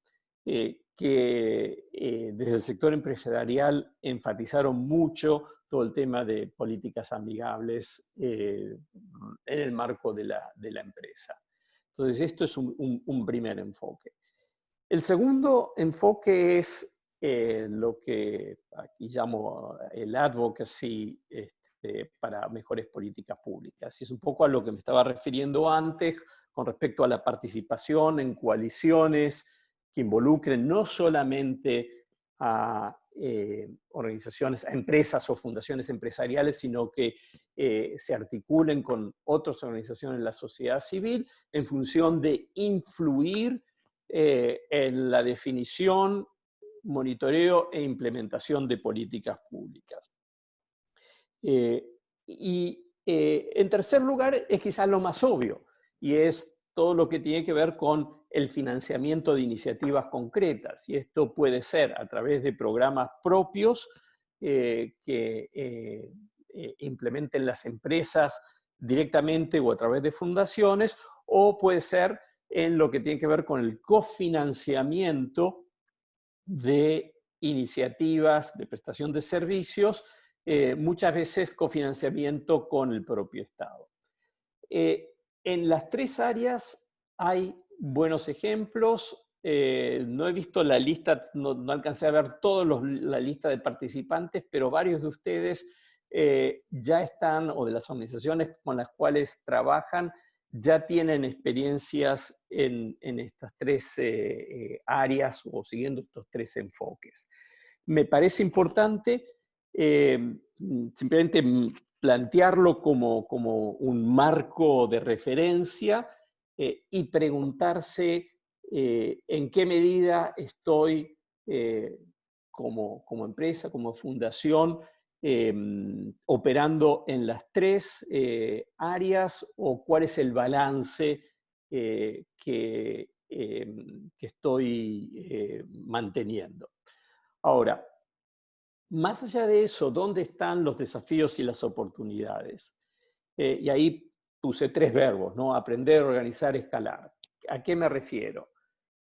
que desde el sector empresarial enfatizaron mucho todo el tema de políticas amigables en el marco de la empresa. Entonces, esto es un primer enfoque. El segundo enfoque es lo que aquí llamo el advocacy para mejores políticas públicas. Y es un poco a lo que me estaba refiriendo antes con respecto a la participación en coaliciones que involucren no solamente a organizaciones, a empresas o fundaciones empresariales, sino que se articulen con otras organizaciones de la sociedad civil en función de influir en la definición, monitoreo e implementación de políticas públicas. En tercer lugar, es quizás lo más obvio, y es todo lo que tiene que ver con el financiamiento de iniciativas concretas. Y esto puede ser a través de programas propios que implementen las empresas directamente o a través de fundaciones, o puede ser en lo que tiene que ver con el cofinanciamiento de iniciativas de prestación de servicios, muchas veces cofinanciamiento con el propio Estado. En las tres áreas hay buenos ejemplos. No he visto la lista, no alcancé a ver toda la lista de participantes, pero varios de ustedes ya están, o de las organizaciones con las cuales trabajan, ya tienen experiencias en estas tres áreas o siguiendo estos tres enfoques. Me parece importante simplemente plantearlo como un marco de referencia y preguntarse en qué medida estoy como empresa, como fundación, operando en las tres áreas o cuál es el balance que estoy manteniendo. Ahora, más allá de eso, ¿dónde están los desafíos y las oportunidades? Y ahí puse tres verbos, ¿no? Aprender, organizar, escalar. ¿A qué me refiero?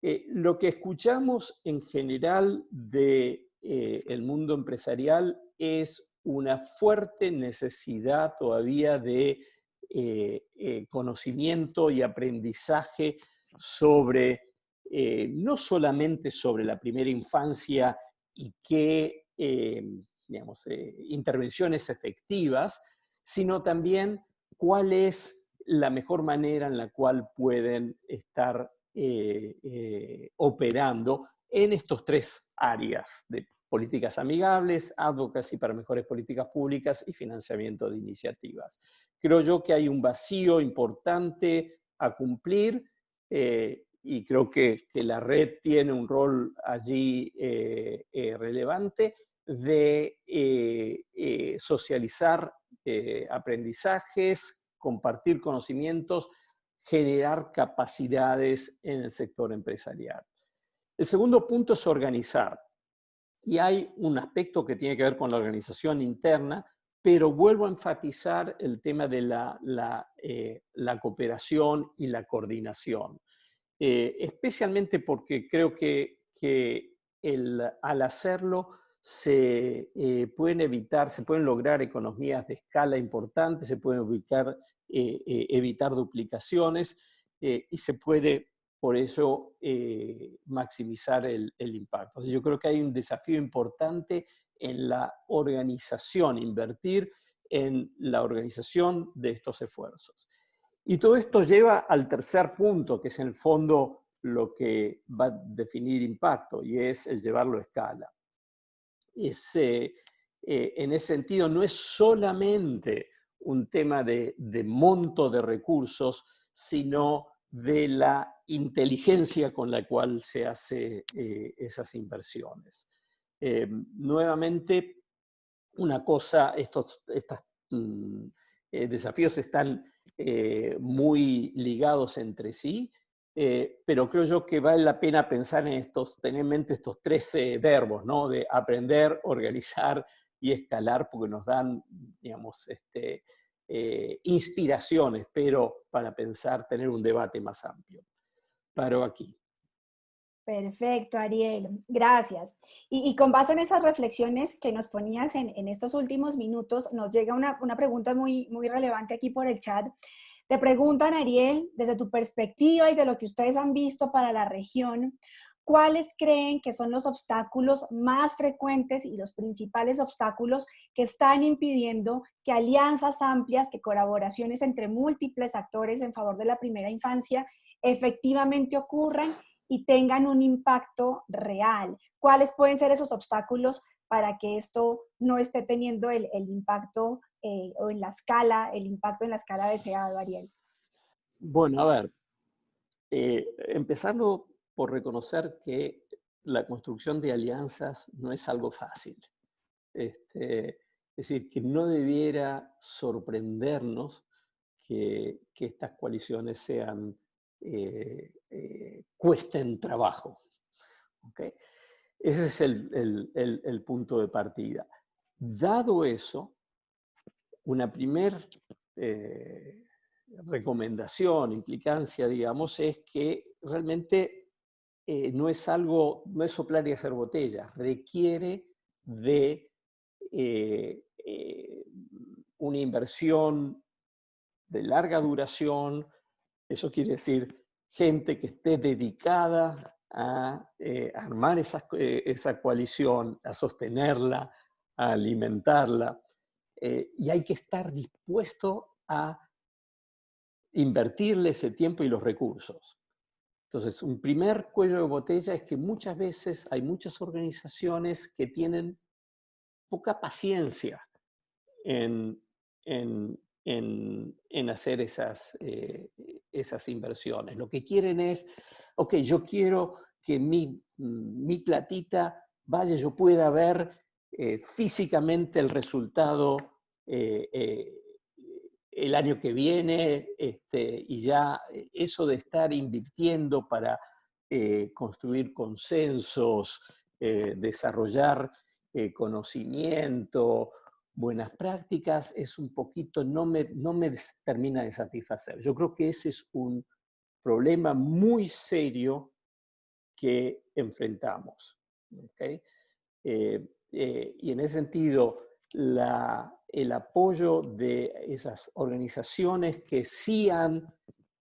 Lo que escuchamos en general del mundo empresarial es una fuerte necesidad todavía de conocimiento y aprendizaje sobre, no solamente sobre la primera infancia y qué intervenciones efectivas, sino también cuál es la mejor manera en la cual pueden estar operando en estos tres áreas de políticas amigables, advocacy para mejores políticas públicas y financiamiento de iniciativas. Creo yo que hay un vacío importante a cumplir y creo que la red tiene un rol allí relevante de socializar aprendizajes, compartir conocimientos, generar capacidades en el sector empresarial. El segundo punto es organizar. Y hay un aspecto que tiene que ver con la organización interna, pero vuelvo a enfatizar el tema de la cooperación y la coordinación. Especialmente porque creo que al hacerlo se pueden lograr economías de escala importantes, se pueden evitar duplicaciones y se puede por eso maximizar el impacto. Entonces, yo creo que hay un desafío importante en la organización, invertir en la organización de estos esfuerzos. Y todo esto lleva al tercer punto, que es en el fondo lo que va a definir impacto, y es el llevarlo a escala. En ese sentido, no es solamente un tema de monto de recursos, sino de la inteligencia con la cual se hacen esas inversiones. Nuevamente, una cosa, estos desafíos están muy ligados entre sí, pero creo yo que vale la pena pensar en tener en mente estos tres verbos, ¿no? De aprender, organizar y escalar, porque nos dan, digamos, inspiraciones, pero para pensar, tener un debate más amplio. Paro aquí. Perfecto, Ariel. Gracias. Y con base en esas reflexiones que nos ponías en estos últimos minutos, nos llega una pregunta muy, muy relevante aquí por el chat. Te preguntan, Ariel, desde tu perspectiva y de lo que ustedes han visto para la región, ¿cuáles creen que son los obstáculos más frecuentes y los principales obstáculos que están impidiendo que alianzas amplias, que colaboraciones entre múltiples actores en favor de la primera infancia efectivamente ocurran y tengan un impacto real? ¿Cuáles pueden ser esos obstáculos para que esto no esté teniendo el impacto o en la escala, el impacto en la escala deseado, Ariel? Bueno, a ver, empezando por reconocer que la construcción de alianzas no es algo fácil. Es decir, que no debiera sorprendernos que estas coaliciones cuesten trabajo. ¿Okay? Ese es el punto de partida. Dado eso, una primera recomendación, implicancia, digamos, es que realmente no es soplar y hacer botellas, requiere de una inversión de larga duración. Eso quiere decir gente que esté dedicada a armar esa coalición, a sostenerla, a alimentarla. Y hay que estar dispuesto a invertirle ese tiempo y los recursos. Entonces, un primer cuello de botella es que muchas veces hay muchas organizaciones que tienen poca paciencia en hacer esas inversiones. Lo que quieren es, ok, yo quiero que mi platita vaya, yo pueda ver físicamente el resultado el año que viene, y ya eso de estar invirtiendo para construir consensos, desarrollar conocimiento, buenas prácticas, es un poquito, no me termina de satisfacer. Yo creo que ese es un problema muy serio que enfrentamos. ¿Okay? Y en ese sentido, el apoyo de esas organizaciones que sí han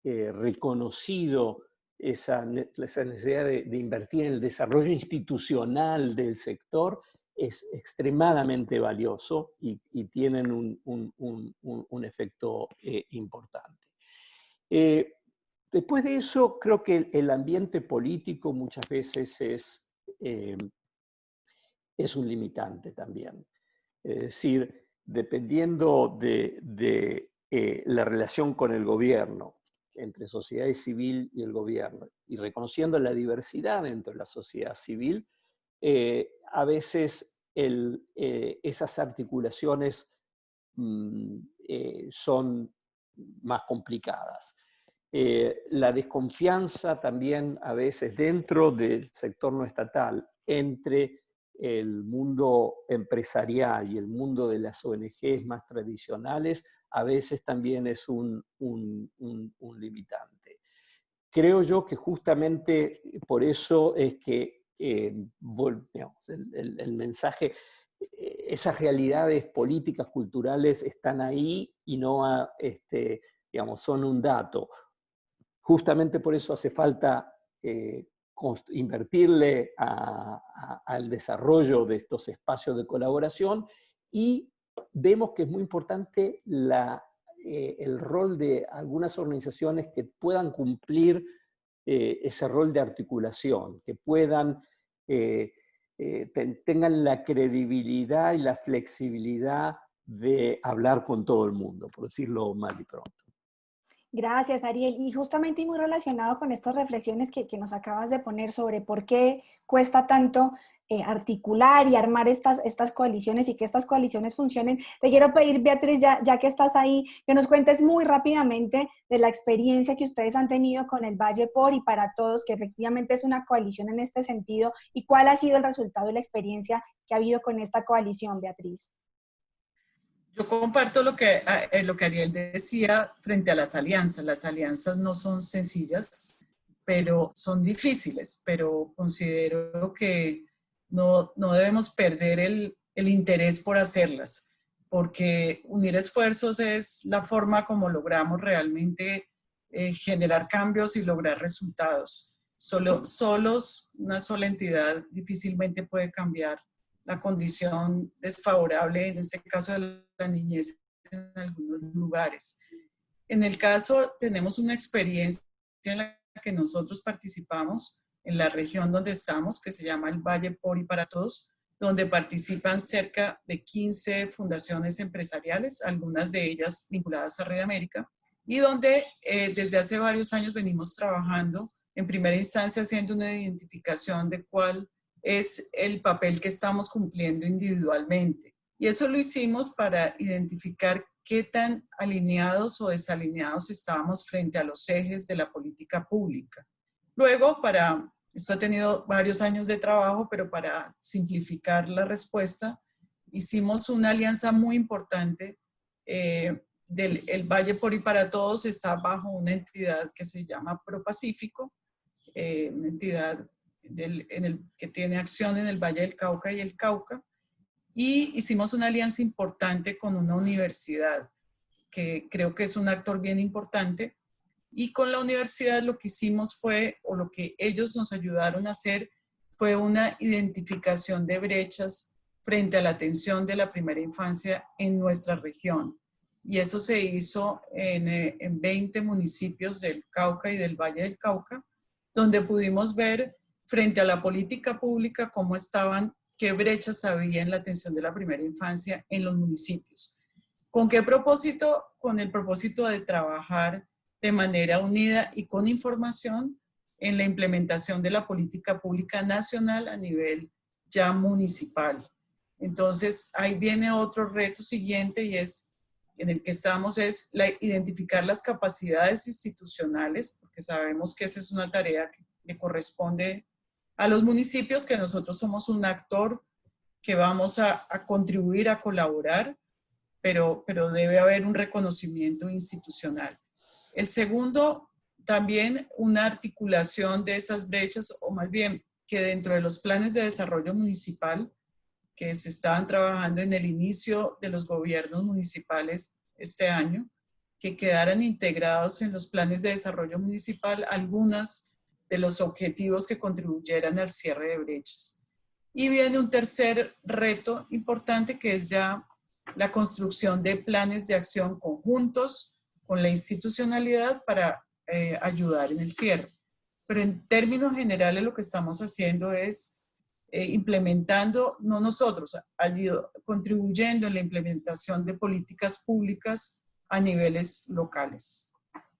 reconocido esa necesidad de invertir en el desarrollo institucional del sector es extremadamente valioso y tienen un efecto importante. Después de eso, creo que el ambiente político muchas veces es un limitante también. Es decir, dependiendo de la relación con el gobierno, entre sociedad civil y el gobierno, y reconociendo la diversidad dentro de la sociedad civil, a veces esas articulaciones son más complicadas. La desconfianza también a veces dentro del sector no estatal entre el mundo empresarial y el mundo de las ONGs más tradicionales a veces también es un limitante. Creo yo que justamente por eso es que digamos, el mensaje, esas realidades políticas, culturales están ahí y no digamos, son un dato. Justamente por eso hace falta invertirle al desarrollo de estos espacios de colaboración y vemos que es muy importante el rol de algunas organizaciones que puedan cumplir ese rol de articulación, que puedan tengan la credibilidad y la flexibilidad de hablar con todo el mundo, por decirlo mal y pronto. Gracias, Ariel. Y justamente muy relacionado con estas reflexiones que nos acabas de poner sobre por qué cuesta tanto articular y armar estas coaliciones y que estas coaliciones funcionen, te quiero pedir, Beatriz, ya que estás ahí, que nos cuentes muy rápidamente de la experiencia que ustedes han tenido con el Valle por y para Todos, que efectivamente es una coalición en este sentido, y cuál ha sido el resultado de la experiencia que ha habido con esta coalición, Beatriz. Yo comparto lo que Ariel decía frente a las alianzas. Las alianzas no son sencillas, pero son difíciles, pero considero que no debemos perder el interés por hacerlas, porque unir esfuerzos es la forma como logramos realmente generar cambios y lograr resultados. Una sola entidad difícilmente puede cambiar la condición desfavorable, en este caso de la niñez, en algunos lugares. En el caso, tenemos una experiencia en la que nosotros participamos en la región donde estamos, que se llama el Valle por y para Todos, donde participan cerca de 15 fundaciones empresariales, algunas de ellas vinculadas a Red América, y donde desde hace varios años venimos trabajando, en primera instancia haciendo una identificación de cuál es el papel que estamos cumpliendo individualmente. Y eso lo hicimos para identificar qué tan alineados o desalineados estábamos frente a los ejes de la política pública. Luego, esto ha tenido varios años de trabajo, pero para simplificar la respuesta, hicimos una alianza muy importante. El Valle por y para Todos está bajo una entidad que se llama ProPacífico, una entidad que tiene acción en el Valle del Cauca y el Cauca, y hicimos una alianza importante con una universidad, que creo que es un actor bien importante, y con la universidad lo que hicimos fue, o lo que ellos nos ayudaron a hacer, fue una identificación de brechas frente a la atención de la primera infancia en nuestra región. Y eso se hizo en 20 municipios del Cauca y del Valle del Cauca, donde pudimos ver frente a la política pública cómo estaban, qué brechas había en la atención de la primera infancia en los municipios. ¿Con qué propósito? Con el propósito de trabajar de manera unida y con información en la implementación de la política pública nacional a nivel ya municipal. Entonces, ahí viene otro reto siguiente y es, en el que estamos, es identificar las capacidades institucionales, porque sabemos que esa es una tarea que le corresponde a los municipios, que nosotros somos un actor que vamos a contribuir, a colaborar, pero debe haber un reconocimiento institucional. El segundo, también una articulación de esas brechas, o más bien que dentro de los planes de desarrollo municipal que se estaban trabajando en el inicio de los gobiernos municipales este año, que quedaran integrados en los planes de desarrollo municipal algunas de los objetivos que contribuyeran al cierre de brechas. Y viene un tercer reto importante, que es ya la construcción de planes de acción conjuntos con la institucionalidad para ayudar en el cierre. Pero en términos generales lo que estamos haciendo es implementando, no nosotros, contribuyendo en la implementación de políticas públicas a niveles locales.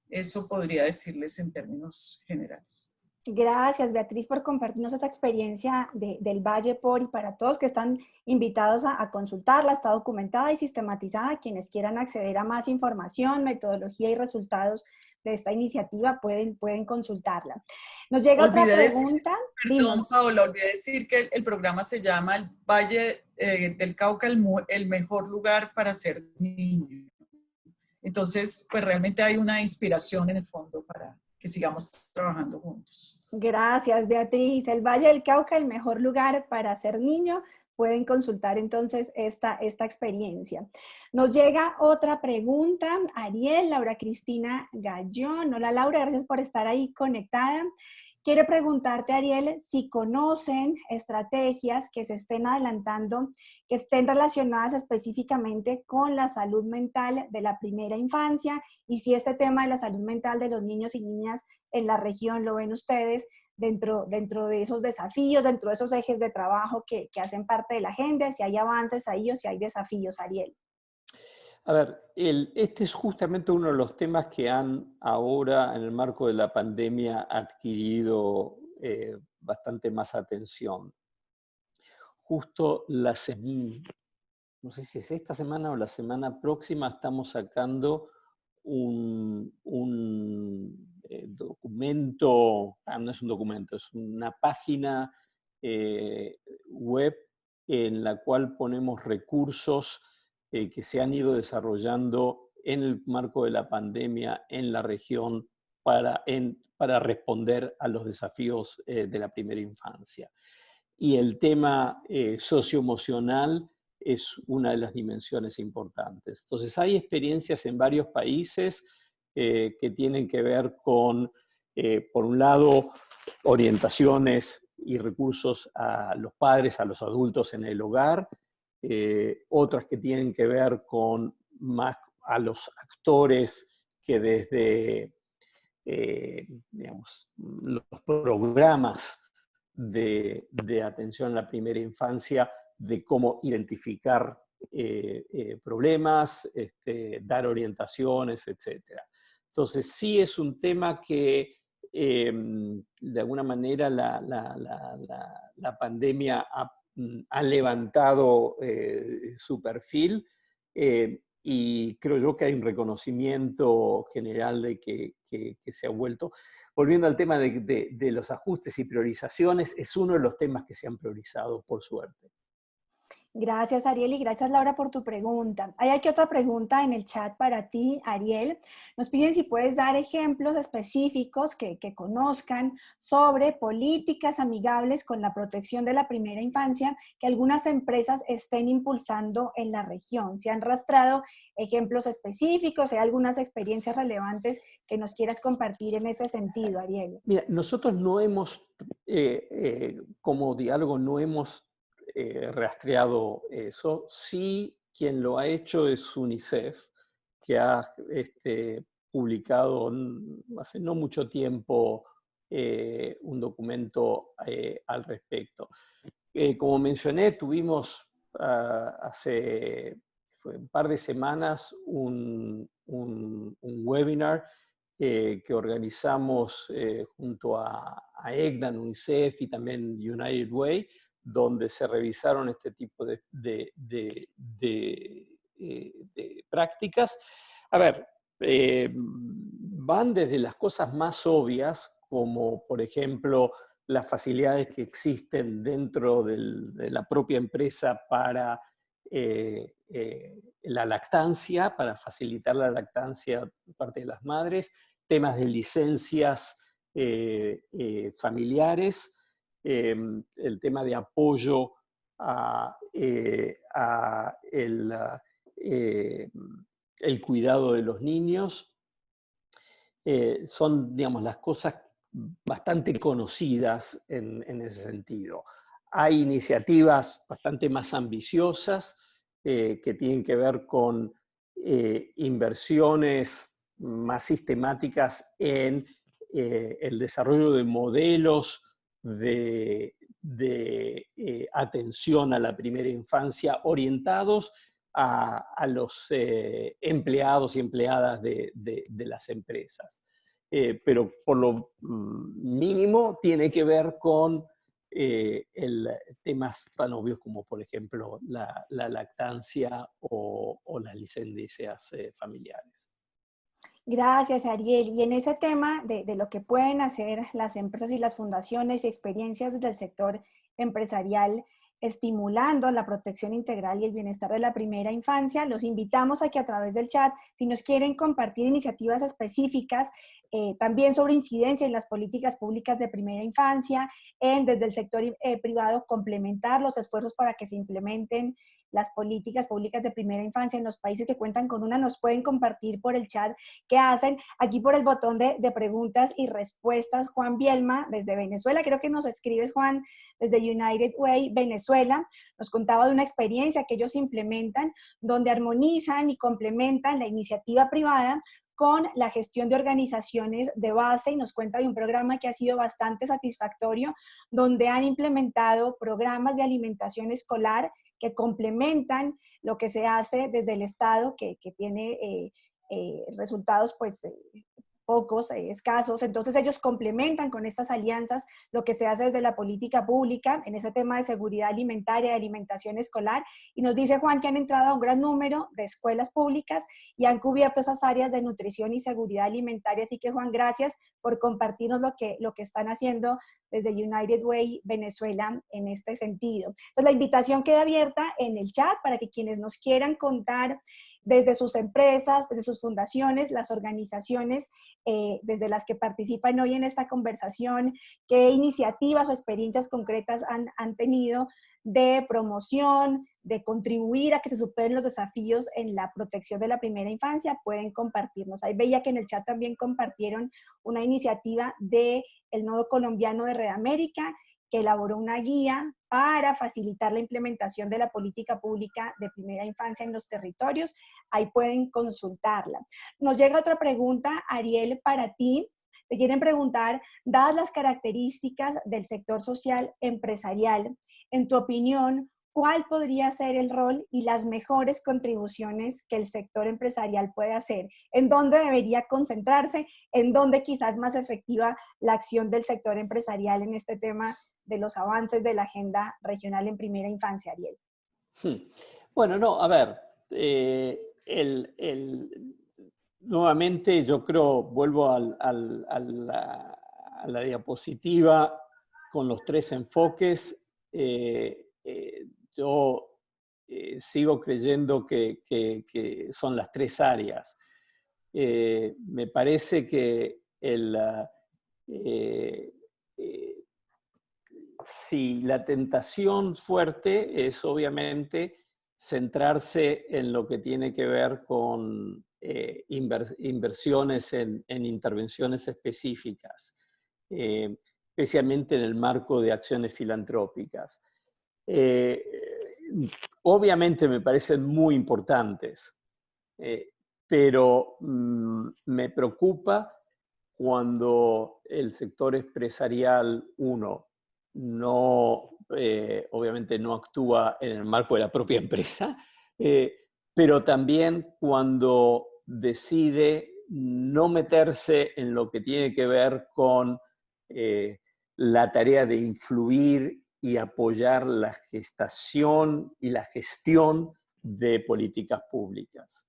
Eso podría decirles en términos generales. Gracias, Beatriz, por compartirnos esa experiencia del Valle por y para todos que están invitados a consultarla. Está documentada y sistematizada. Quienes quieran acceder a más información, metodología y resultados de esta iniciativa pueden consultarla. Nos llega otra pregunta. Perdón, Paola, olvidé decir que el programa se llama el Valle del Cauca, el mejor lugar para ser niño. Entonces, pues realmente hay una inspiración en el fondo para que sigamos trabajando juntos. Gracias, Beatriz. El Valle del Cauca, el mejor lugar para ser niño. Pueden consultar entonces esta experiencia. Nos llega otra pregunta. Ariel, Laura Cristina Gallón. Hola, Laura, gracias por estar ahí conectada. Quiere preguntarte, Ariel, si conocen estrategias que se estén adelantando, que estén relacionadas específicamente con la salud mental de la primera infancia, y si este tema de la salud mental de los niños y niñas en la región lo ven ustedes dentro de esos desafíos, dentro de esos ejes de trabajo que hacen parte de la agenda, si hay avances ahí o si hay desafíos, Ariel. A ver, este es justamente uno de los temas que han ahora, en el marco de la pandemia, adquirido bastante más atención. Justo no sé si es esta semana o la semana próxima, estamos sacando un documento, no es un documento, es una página web en la cual ponemos recursos que se han ido desarrollando en el marco de la pandemia en la región para responder a los desafíos de la primera infancia. Y el tema socioemocional es una de las dimensiones importantes. Entonces hay experiencias en varios países que tienen que ver con, por un lado, orientaciones y recursos a los padres, a los adultos en el hogar, otras que tienen que ver con más a los actores que desde digamos, los programas de atención a la primera infancia, de cómo identificar problemas, dar orientaciones, etc. Entonces sí es un tema que de alguna manera la pandemia ha levantado su perfil y creo yo que hay un reconocimiento general de que se ha vuelto. Volviendo al tema de los ajustes y priorizaciones, es uno de los temas que se han priorizado, por suerte. Gracias, Ariel, y gracias, Laura, por tu pregunta. Hay aquí otra pregunta en el chat para ti, Ariel. Nos piden si puedes dar ejemplos específicos que conozcan sobre políticas amigables con la protección de la primera infancia que algunas empresas estén impulsando en la región. ¿Se han rastreado ejemplos específicos? ¿Hay algunas experiencias relevantes que nos quieras compartir en ese sentido, Ariel? Mira, nosotros no hemos, como diálogo, no hemos rastreado eso. Sí, quien lo ha hecho es UNICEF, que ha publicado hace no mucho tiempo un documento al respecto. Como mencioné, tuvimos hace un par de semanas un webinar que organizamos junto a EGNAN, UNICEF y también United Way, donde se revisaron este tipo de prácticas. A ver, van desde las cosas más obvias, como por ejemplo las facilidades que existen dentro de la propia empresa para la lactancia, para facilitar la lactancia por parte de las madres, temas de licencias familiares, el tema de apoyo a el cuidado de los niños. Son, digamos, las cosas bastante conocidas en ese sentido. Hay iniciativas bastante más ambiciosas que tienen que ver con inversiones más sistemáticas en el desarrollo de modelos de atención a la primera infancia orientados a los empleados y empleadas de las empresas. Pero por lo mínimo tiene que ver con temas tan obvios como, por ejemplo, la lactancia o las licencias familiares. Gracias, Ariel. Y en ese tema de lo que pueden hacer las empresas y las fundaciones y experiencias del sector empresarial, estimulando la protección integral y el bienestar de la primera infancia, los invitamos a que a través del chat, si nos quieren compartir iniciativas específicas, también sobre incidencia en las políticas públicas de primera infancia, desde el sector privado, complementar los esfuerzos para que se implementen las políticas públicas de primera infancia en los países que cuentan con una, nos pueden compartir por el chat que hacen. Aquí por el botón de preguntas y respuestas, Juan Bielma, desde Venezuela, creo que nos escribes, Juan, desde United Way, Venezuela, nos contaba de una experiencia que ellos implementan, donde armonizan y complementan la iniciativa privada con la gestión de organizaciones de base, y nos cuenta de un programa que ha sido bastante satisfactorio, donde han implementado programas de alimentación escolar que complementan lo que se hace desde el Estado, que tiene resultados pues pocos, escasos. Entonces ellos complementan con estas alianzas lo que se hace desde la política pública en ese tema de seguridad alimentaria, de alimentación escolar. Y nos dice Juan que han entrado a un gran número de escuelas públicas y han cubierto esas áreas de nutrición y seguridad alimentaria. Así que Juan, gracias por compartirnos lo que están haciendo desde United Way Venezuela en este sentido. Entonces la invitación queda abierta en el chat para que quienes nos quieran contar desde sus empresas, desde sus fundaciones, las organizaciones desde las que participan hoy en esta conversación, qué iniciativas o experiencias concretas han tenido de promoción, de contribuir a que se superen los desafíos en la protección de la primera infancia, pueden compartirnos. Ahí veía que en el chat también compartieron una iniciativa del Nodo Colombiano de Red América, que elaboró una guía para facilitar la implementación de la política pública de primera infancia en los territorios. Ahí pueden consultarla. Nos llega otra pregunta, Ariel, para ti. Te quieren preguntar, dadas las características del sector social empresarial, en tu opinión, ¿cuál podría ser el rol y las mejores contribuciones que el sector empresarial puede hacer? ¿En dónde debería concentrarse? ¿En dónde quizás más efectiva la acción del sector empresarial en este tema de los avances de la agenda regional en primera infancia, Ariel? Bueno, no, a ver, nuevamente yo creo, vuelvo a la diapositiva con los tres enfoques. Yo sigo creyendo que son las tres áreas. Me parece que si la tentación fuerte es obviamente centrarse en lo que tiene que ver con inversiones en intervenciones específicas, especialmente en el marco de acciones filantrópicas. Obviamente me parecen muy importantes, pero me preocupa cuando el sector empresarial, obviamente no actúa en el marco de la propia empresa, pero también cuando decide no meterse en lo que tiene que ver con la tarea de influir y apoyar la gestación y la gestión de políticas públicas.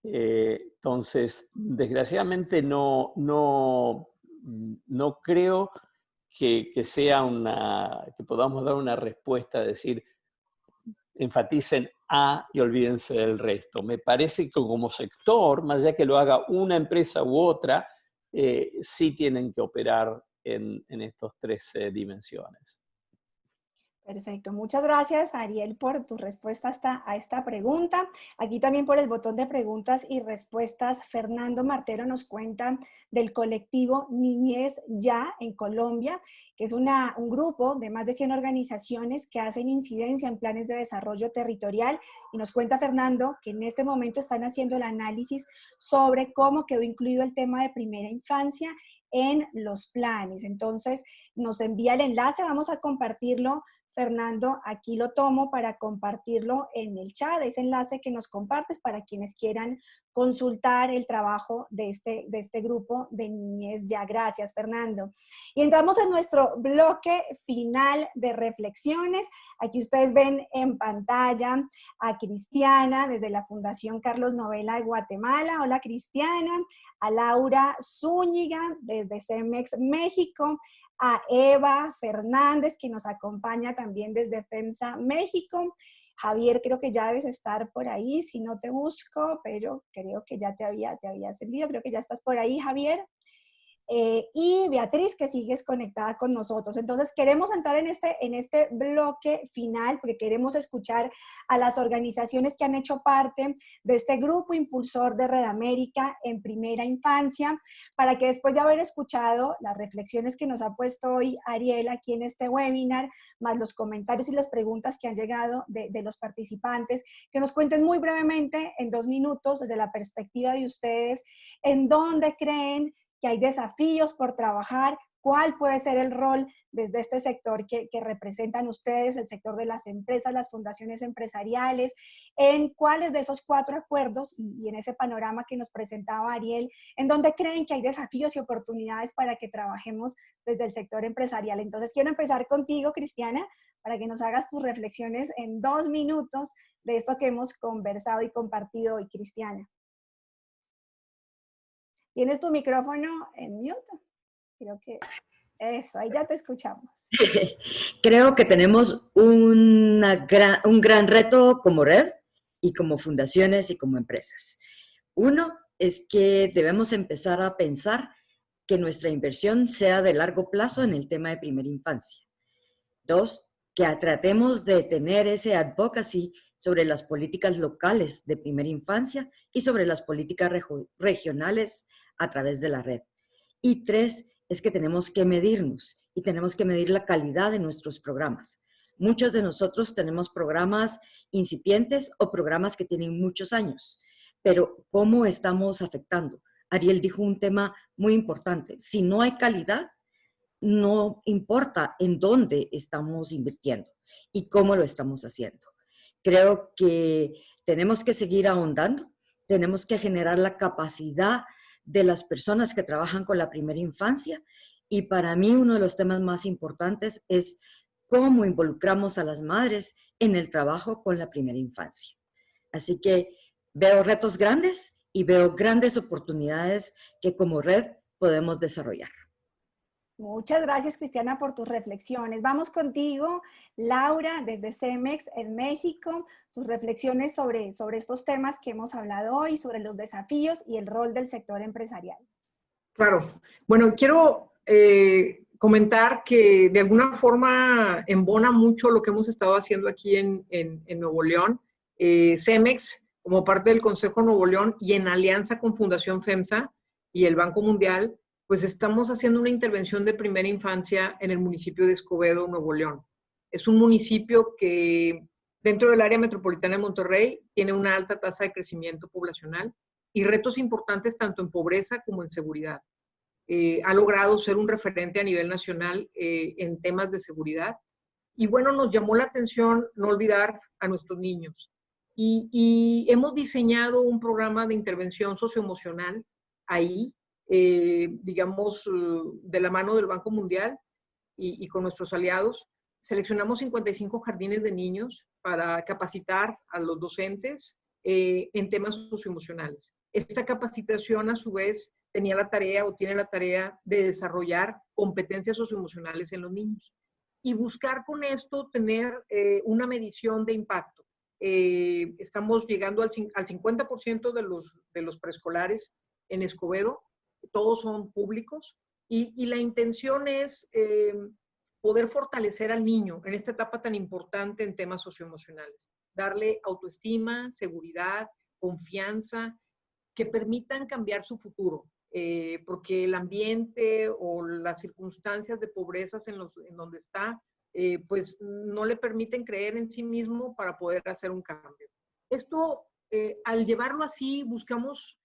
Entonces, desgraciadamente no creo que podamos dar una respuesta, decir, enfaticen A y olvídense del resto. Me parece que como sector, más allá que lo haga una empresa u otra, sí tienen que operar en estas tres dimensiones. Perfecto. Muchas gracias, Ariel, por tu respuesta a esta pregunta. Aquí también por el botón de preguntas y respuestas, Fernando Martero nos cuenta del colectivo Niñez Ya en Colombia, que es un grupo de más de 100 organizaciones que hacen incidencia en planes de desarrollo territorial. Y nos cuenta Fernando que en este momento están haciendo el análisis sobre cómo quedó incluido el tema de primera infancia en los planes. Entonces, nos envía el enlace, vamos a compartirlo. Fernando, aquí lo tomo para compartirlo en el chat, ese enlace que nos compartes para quienes quieran consultar el trabajo de este grupo de Niñez Ya. Gracias, Fernando. Y entramos en nuestro bloque final de reflexiones. Aquí ustedes ven en pantalla a Cristiana desde la Fundación Carlos Novela de Guatemala. Hola, Cristiana. A Laura Zúñiga desde CEMEX México. A Eva Fernández, que nos acompaña también desde FEMSA México. Javier, creo que ya debes estar por ahí, si no te busco, pero creo que ya te había servido, creo que ya estás por ahí, Javier. Y Beatriz, que sigues conectada con nosotros. Entonces, queremos entrar en este bloque final, porque queremos escuchar a las organizaciones que han hecho parte de este grupo impulsor de Red América en primera infancia, para que después de haber escuchado las reflexiones que nos ha puesto hoy Ariel aquí en este webinar, más los comentarios y las preguntas que han llegado de los participantes, que nos cuenten muy brevemente, en 2 minutos, desde la perspectiva de ustedes, en dónde creen que hay desafíos por trabajar, cuál puede ser el rol desde este sector que representan ustedes, el sector de las empresas, las fundaciones empresariales, en cuáles de esos 4 acuerdos y en ese panorama que nos presentaba Ariel, en dónde creen que hay desafíos y oportunidades para que trabajemos desde el sector empresarial. Entonces, quiero empezar contigo, Cristiana, para que nos hagas tus reflexiones en 2 minutos de esto que hemos conversado y compartido hoy, Cristiana. ¿Tienes tu micrófono en mute? Creo que eso, ahí ya te escuchamos. Creo que tenemos un gran reto como red y como fundaciones y como empresas. Uno es que debemos empezar a pensar que nuestra inversión sea de largo plazo en el tema de primera infancia. 2, que tratemos de tener ese advocacy sobre las políticas locales de primera infancia y sobre las políticas regionales a través de la red. Y 3, es que tenemos que medirnos y tenemos que medir la calidad de nuestros programas. Muchos de nosotros tenemos programas incipientes o programas que tienen muchos años, pero ¿cómo estamos afectando? Ariel dijo un tema muy importante. Si no hay calidad, no importa en dónde estamos invirtiendo y cómo lo estamos haciendo. Creo que tenemos que seguir ahondando, tenemos que generar la capacidad de las personas que trabajan con la primera infancia y para mí uno de los temas más importantes es cómo involucramos a las madres en el trabajo con la primera infancia. Así que veo retos grandes y veo grandes oportunidades que como red podemos desarrollar. Muchas gracias, Cristiana, por tus reflexiones. Vamos contigo, Laura, desde CEMEX en México, tus reflexiones sobre estos temas que hemos hablado hoy, sobre los desafíos y el rol del sector empresarial. Claro. Bueno, quiero comentar que de alguna forma embona mucho lo que hemos estado haciendo aquí en Nuevo León. CEMEX, como parte del Consejo Nuevo León y en alianza con Fundación FEMSA y el Banco Mundial, pues estamos haciendo una intervención de primera infancia en el municipio de Escobedo, Nuevo León. Es un municipio que dentro del área metropolitana de Monterrey tiene una alta tasa de crecimiento poblacional y retos importantes tanto en pobreza como en seguridad. Ha logrado ser un referente a nivel nacional en temas de seguridad. Y bueno, nos llamó la atención no olvidar a nuestros niños. Y hemos diseñado un programa de intervención socioemocional ahí, digamos, de la mano del Banco Mundial y con nuestros aliados. Seleccionamos 55 jardines de niños para capacitar a los docentes en temas socioemocionales. Esta capacitación, a su vez, tenía la tarea o tiene la tarea de desarrollar competencias socioemocionales en los niños y buscar con esto tener una medición de impacto. Estamos llegando al 50% de los preescolares en Escobedo, todos son públicos, y la intención es poder fortalecer al niño en esta etapa tan importante en temas socioemocionales, darle autoestima, seguridad, confianza, que permitan cambiar su futuro, porque el ambiente o las circunstancias de pobreza en donde está, pues no le permiten creer en sí mismo para poder hacer un cambio. Esto, al llevarlo así, buscamos,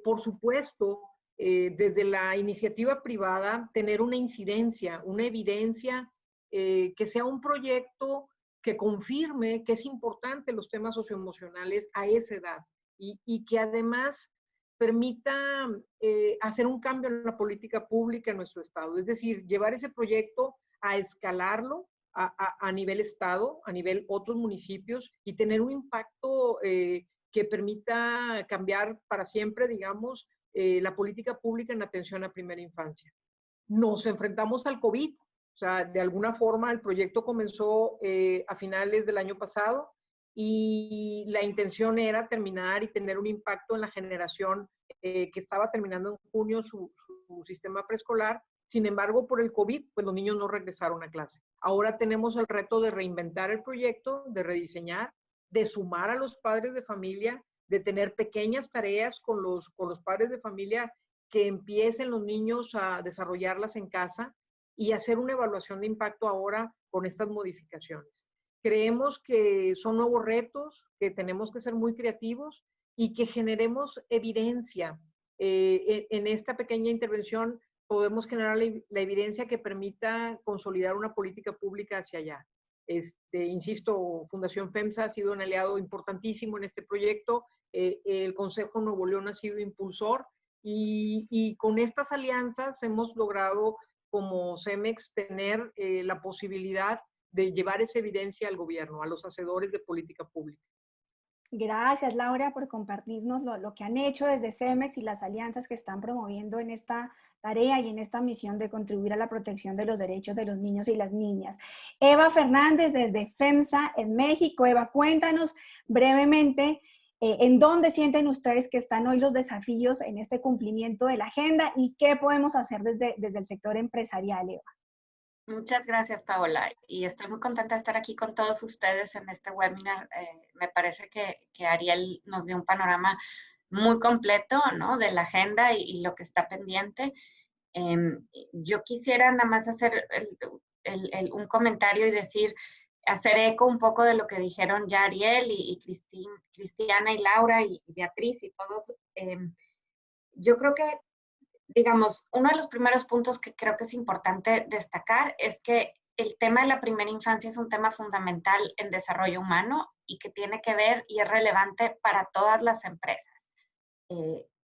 por supuesto, desde la iniciativa privada, tener una incidencia, una evidencia, que sea un proyecto que confirme que es importante los temas socioemocionales a esa edad y que además permita hacer un cambio en la política pública en nuestro estado. Es decir, llevar ese proyecto a escalarlo a nivel estado, a nivel otros municipios y tener un impacto que permita cambiar para siempre, digamos, la política pública en atención a primera infancia. Nos enfrentamos al COVID, o sea, de alguna forma el proyecto comenzó a finales del año pasado y la intención era terminar y tener un impacto en la generación que estaba terminando en junio su sistema preescolar. Sin embargo, por el COVID, pues los niños no regresaron a clase. Ahora tenemos el reto de reinventar el proyecto, de rediseñar, de sumar a los padres de familia, de tener pequeñas tareas con los padres de familia, que empiecen los niños a desarrollarlas en casa y hacer una evaluación de impacto ahora con estas modificaciones. Creemos que son nuevos retos, que tenemos que ser muy creativos y que generemos evidencia. En esta pequeña intervención podemos generar la evidencia que permita consolidar una política pública hacia allá. Insisto, Fundación FEMSA ha sido un aliado importantísimo en este proyecto. El Consejo Nuevo León ha sido impulsor y con estas alianzas hemos logrado como CEMEX tener la posibilidad de llevar esa evidencia al gobierno, a los hacedores de política pública. Gracias, Laura, por compartirnos lo que han hecho desde CEMEX y las alianzas que están promoviendo en esta tarea y en esta misión de contribuir a la protección de los derechos de los niños y las niñas. Eva Fernández, desde FEMSA en México. Eva, cuéntanos brevemente en dónde sienten ustedes que están hoy los desafíos en este cumplimiento de la agenda y qué podemos hacer desde el sector empresarial, Eva. Muchas gracias, Paola, y estoy muy contenta de estar aquí con todos ustedes en este webinar. Me parece que Ariel nos dio un panorama muy completo, ¿no?, de la agenda y lo que está pendiente. Yo quisiera nada más hacer un comentario y decir, hacer eco un poco de lo que dijeron ya Ariel y Cristiana y Laura y Beatriz y todos. Yo creo que, digamos, uno de los primeros puntos que creo que es importante destacar es que el tema de la primera infancia es un tema fundamental en desarrollo humano y que tiene que ver y es relevante para todas las empresas.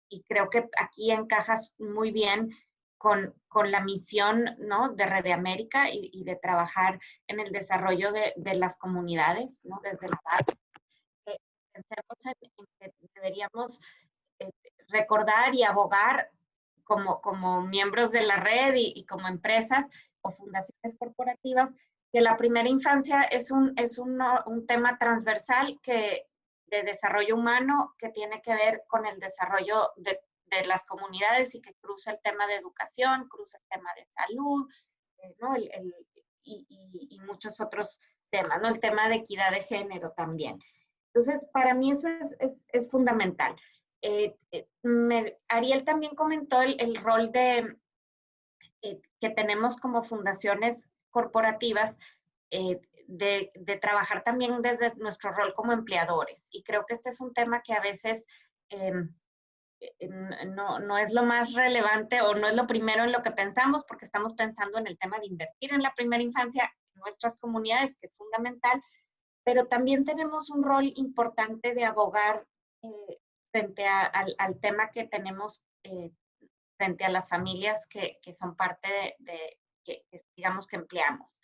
Y creo que aquí encajas muy bien con la misión, ¿no?, de Red de América y de trabajar en el desarrollo de las comunidades, ¿no?, desde la base. Pensemos en que deberíamos recordar y abogar como miembros de la red y como empresas o fundaciones corporativas, que la primera infancia es un tema transversal de desarrollo humano que tiene que ver con el desarrollo de las comunidades y que cruza el tema de educación, cruza el tema de salud, ¿no?, y muchos otros temas, ¿no?, el tema de equidad de género también. Entonces, para mí eso es fundamental. Ariel también comentó el rol que tenemos como fundaciones corporativas de trabajar también desde nuestro rol como empleadores. Y creo que este es un tema que a veces no es lo más relevante o no es lo primero en lo que pensamos, porque estamos pensando en el tema de invertir en la primera infancia en nuestras comunidades, que es fundamental, pero también tenemos un rol importante de abogar frente al tema que tenemos frente a las familias que son parte que digamos que empleamos.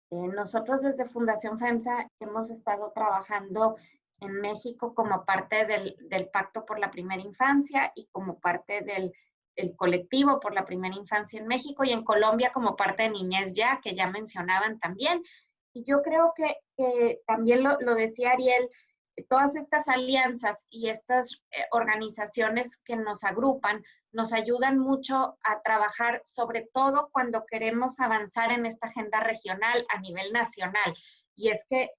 Nosotros desde Fundación FEMSA hemos estado trabajando en México como parte del Pacto por la Primera Infancia y como parte del colectivo por la primera infancia en México, y en Colombia como parte de Niñez Ya, que ya mencionaban también. Y yo creo que también lo decía Ariel, todas estas alianzas y estas organizaciones que nos agrupan nos ayudan mucho a trabajar, sobre todo cuando queremos avanzar en esta agenda regional a nivel nacional. Y es que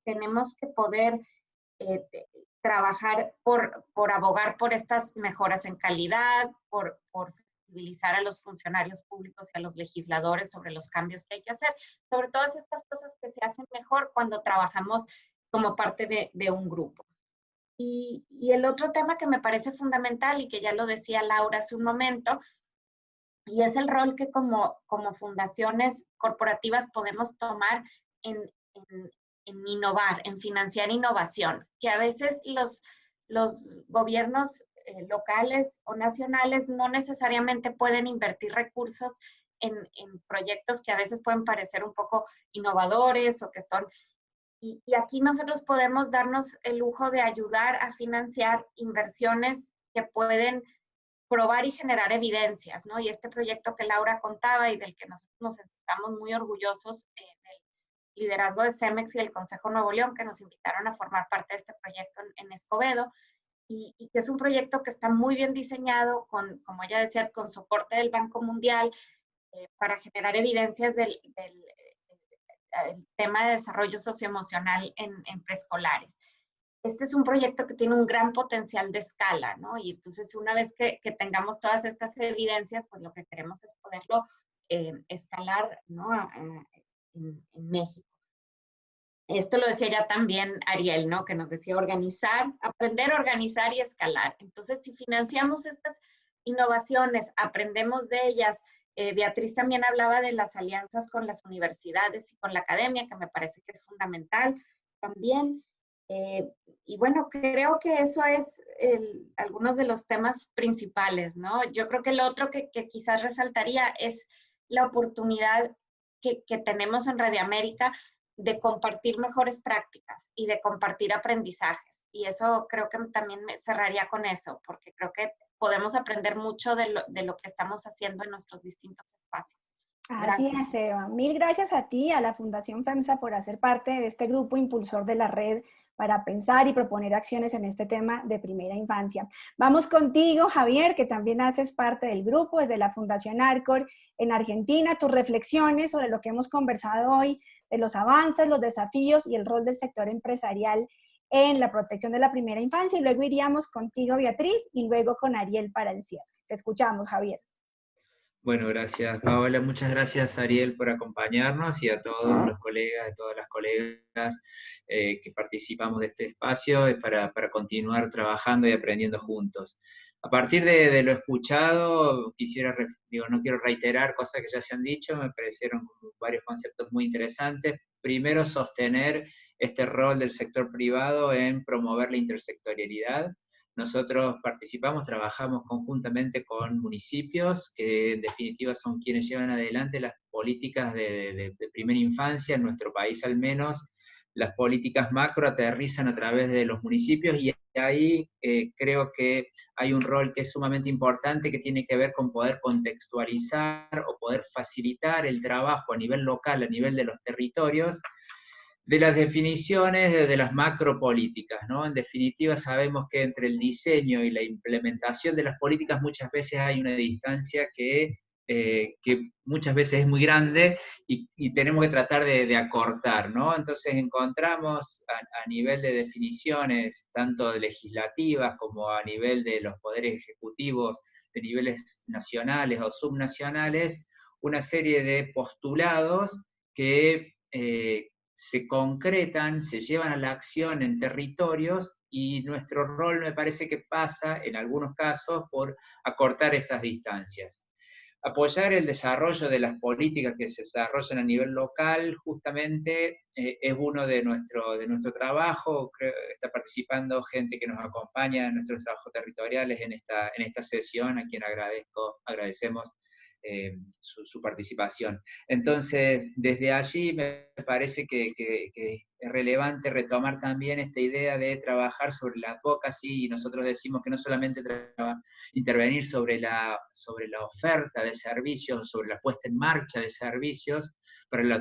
tenemos que poder trabajar por abogar por estas mejoras en calidad, por sensibilizar a los funcionarios públicos y a los legisladores sobre los cambios que hay que hacer, sobre todas estas cosas que se hacen mejor cuando trabajamos como parte de un grupo. Y el otro tema que me parece fundamental, y que ya lo decía Laura hace un momento, y es el rol que como fundaciones corporativas podemos tomar en innovar, en financiar innovación, que a veces los gobiernos locales o nacionales no necesariamente pueden invertir recursos en proyectos que a veces pueden parecer un poco innovadores o que son... Y aquí nosotros podemos darnos el lujo de ayudar a financiar inversiones que pueden probar y generar evidencias, ¿no? Y este proyecto que Laura contaba y del que nosotros nos estamos muy orgullosos, del liderazgo de Cemex y el Consejo Nuevo León, que nos invitaron a formar parte de este proyecto en Escobedo, y que es un proyecto que está muy bien diseñado, como ella decía, con soporte del Banco Mundial, para generar evidencias del tema de desarrollo socioemocional en preescolares. Este es un proyecto que tiene un gran potencial de escala, ¿no? Y entonces una vez que tengamos todas estas evidencias, pues lo que queremos es poderlo escalar, ¿no? En México. Esto lo decía ya también Ariel, ¿no? Que nos decía organizar, aprender a organizar y escalar. Entonces, si financiamos estas innovaciones, aprendemos de ellas. Beatriz también hablaba de las alianzas con las universidades y con la academia, que me parece que es fundamental también. Y bueno, creo que eso es algunos de los temas principales, ¿no? Yo creo que el otro que quizás resaltaría es la oportunidad que tenemos en Red América de compartir mejores prácticas y de compartir aprendizajes. Y eso creo que también me cerraría con eso, porque creo que podemos aprender mucho de lo que estamos haciendo en nuestros distintos espacios. Así es, Eva. Mil gracias a ti, a la Fundación FEMSA, por hacer parte de este grupo impulsor de la red para pensar y proponer acciones en este tema de primera infancia. Vamos contigo, Javier, que también haces parte del grupo desde la Fundación Arcor en Argentina. Tus reflexiones sobre lo que hemos conversado hoy, de los avances, los desafíos y el rol del sector empresarial en la protección de la primera infancia. Y luego iríamos contigo, Beatriz, y luego con Ariel para el cierre. Te escuchamos, Javier. Bueno, gracias, Paola. Muchas gracias, Ariel, por acompañarnos y a todos los colegas, a todas las colegas que participamos de este espacio para continuar trabajando y aprendiendo juntos. A partir de lo escuchado, no quiero reiterar cosas que ya se han dicho, me parecieron varios conceptos muy interesantes. Primero, sostener este rol del sector privado en promover la intersectorialidad. Nosotros trabajamos conjuntamente con municipios, que en definitiva son quienes llevan adelante las políticas de primera infancia, en nuestro país al menos. Las políticas macro aterrizan a través de los municipios y ahí creo que hay un rol que es sumamente importante que tiene que ver con poder contextualizar o poder facilitar el trabajo a nivel local, a nivel de los territorios, de las definiciones de las macropolíticas, ¿no? En definitiva, sabemos que entre el diseño y la implementación de las políticas muchas veces hay una distancia que muchas veces es muy grande y tenemos que tratar de acortar, ¿no? Entonces encontramos a nivel de definiciones, tanto legislativas como a nivel de los poderes ejecutivos de niveles nacionales o subnacionales, una serie de postulados que se concretan, se llevan a la acción en territorios y nuestro rol me parece que pasa, en algunos casos, por acortar estas distancias. Apoyar el desarrollo de las políticas que se desarrollan a nivel local, justamente es uno de nuestro trabajo. Está participando gente que nos acompaña en nuestros trabajos territoriales en esta sesión, a quien agradecemos su participación. Entonces, desde allí me parece que es relevante retomar también esta idea de trabajar sobre la advocacy, y nosotros decimos que no solamente intervenir sobre la oferta de servicios, sobre la puesta en marcha de servicios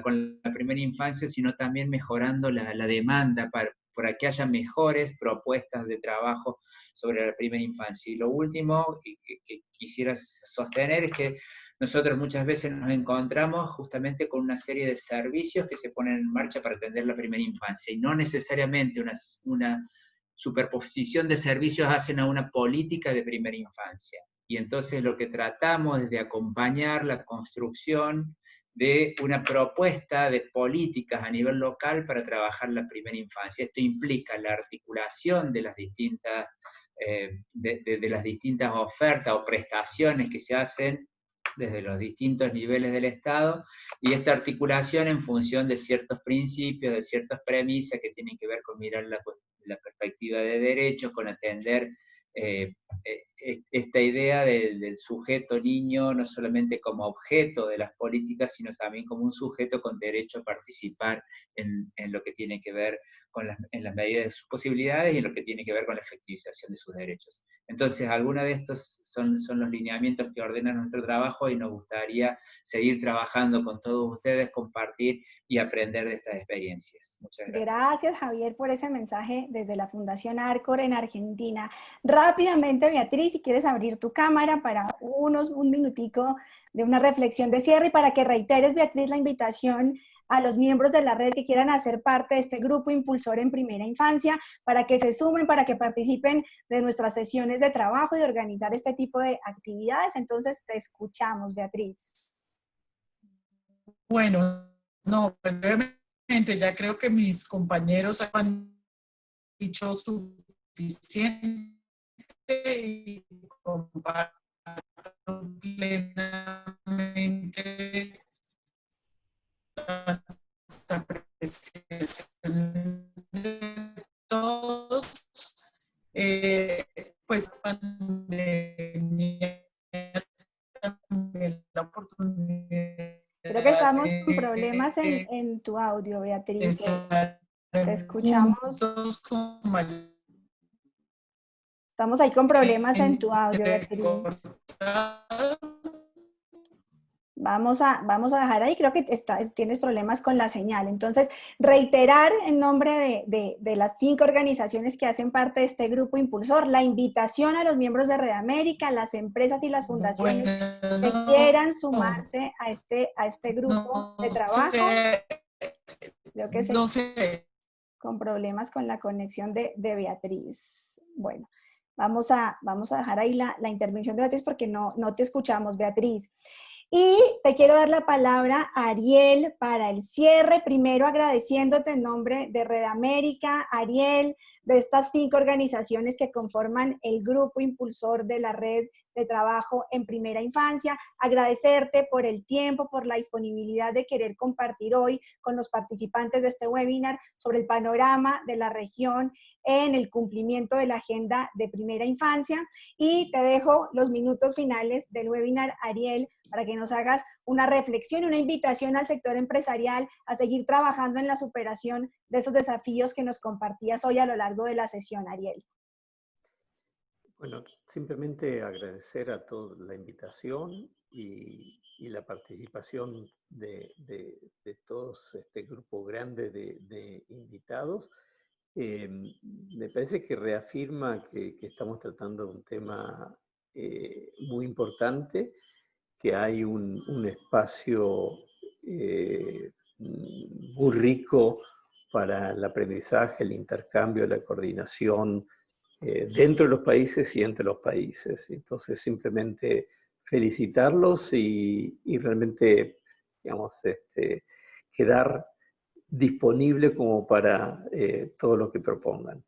con la primera infancia, sino también mejorando la demanda para que haya mejores propuestas de trabajo sobre la primera infancia. Y lo último que quisiera sostener es que nosotros muchas veces nos encontramos justamente con una serie de servicios que se ponen en marcha para atender la primera infancia, y no necesariamente una superposición de servicios hacen a una política de primera infancia. Y entonces lo que tratamos es de acompañar la construcción de una propuesta de políticas a nivel local para trabajar la primera infancia. Esto implica la articulación de las distintas, de las distintas ofertas o prestaciones que se hacen desde los distintos niveles del Estado, y esta articulación en función de ciertos principios, de ciertas premisas que tienen que ver con mirar la perspectiva de derechos, con atender esta idea del sujeto niño no solamente como objeto de las políticas, sino también como un sujeto con derecho a participar en lo que tiene que ver en las medidas de sus posibilidades y en lo que tiene que ver con la efectivización de sus derechos. Entonces, algunos de estos son los lineamientos que ordenan nuestro trabajo, y nos gustaría seguir trabajando con todos ustedes, compartir y aprender de estas experiencias. Muchas gracias. Gracias, Javier, por ese mensaje desde la Fundación Arcor en Argentina. Rápidamente, Beatriz, si quieres abrir tu cámara para un minutico de una reflexión de cierre, y para que reiteres, Beatriz, la invitación a los miembros de la red que quieran hacer parte de este grupo impulsor en primera infancia, para que se sumen, para que participen de nuestras sesiones de trabajo y de organizar este tipo de actividades. Entonces, te escuchamos, Beatriz. Bueno, no, pues brevemente, ya creo que mis compañeros han dicho suficiente y comparto plenamente las apreciaciones de todos. Pues la pandemia también la oportunidad. Creo que estamos con problemas en tu audio, Beatriz. Te escuchamos. Estamos ahí con problemas en tu audio, Beatriz. Vamos a dejar ahí, creo que tienes problemas con la señal. Entonces, reiterar en nombre de las 5 organizaciones que hacen parte de este grupo impulsor, la invitación a los miembros de Red América, las empresas y las fundaciones que quieran sumarse a este grupo de trabajo. Creo que con problemas con la conexión de Beatriz. Bueno, vamos a dejar ahí la intervención de Beatriz porque no te escuchamos, Beatriz. Y te quiero dar la palabra a Ariel para el cierre. Primero agradeciéndote en nombre de Red América, Ariel, de estas 5 organizaciones que conforman el grupo impulsor de la red de trabajo en primera infancia. Agradecerte por el tiempo, por la disponibilidad de querer compartir hoy con los participantes de este webinar sobre el panorama de la región en el cumplimiento de la agenda de primera infancia. Y te dejo los minutos finales del webinar, Ariel, para que nos hagas una reflexión y una invitación al sector empresarial a seguir trabajando en la superación de esos desafíos que nos compartías hoy a lo largo de la sesión, Ariel. Bueno, simplemente agradecer a todos la invitación y la participación de todos este grupo grande de invitados. Me parece que reafirma que estamos tratando de un tema muy importante, que hay un espacio muy rico para el aprendizaje, el intercambio, la coordinación dentro de los países y entre los países. Entonces, simplemente felicitarlos y realmente, digamos, quedar disponible como para todo lo que propongan.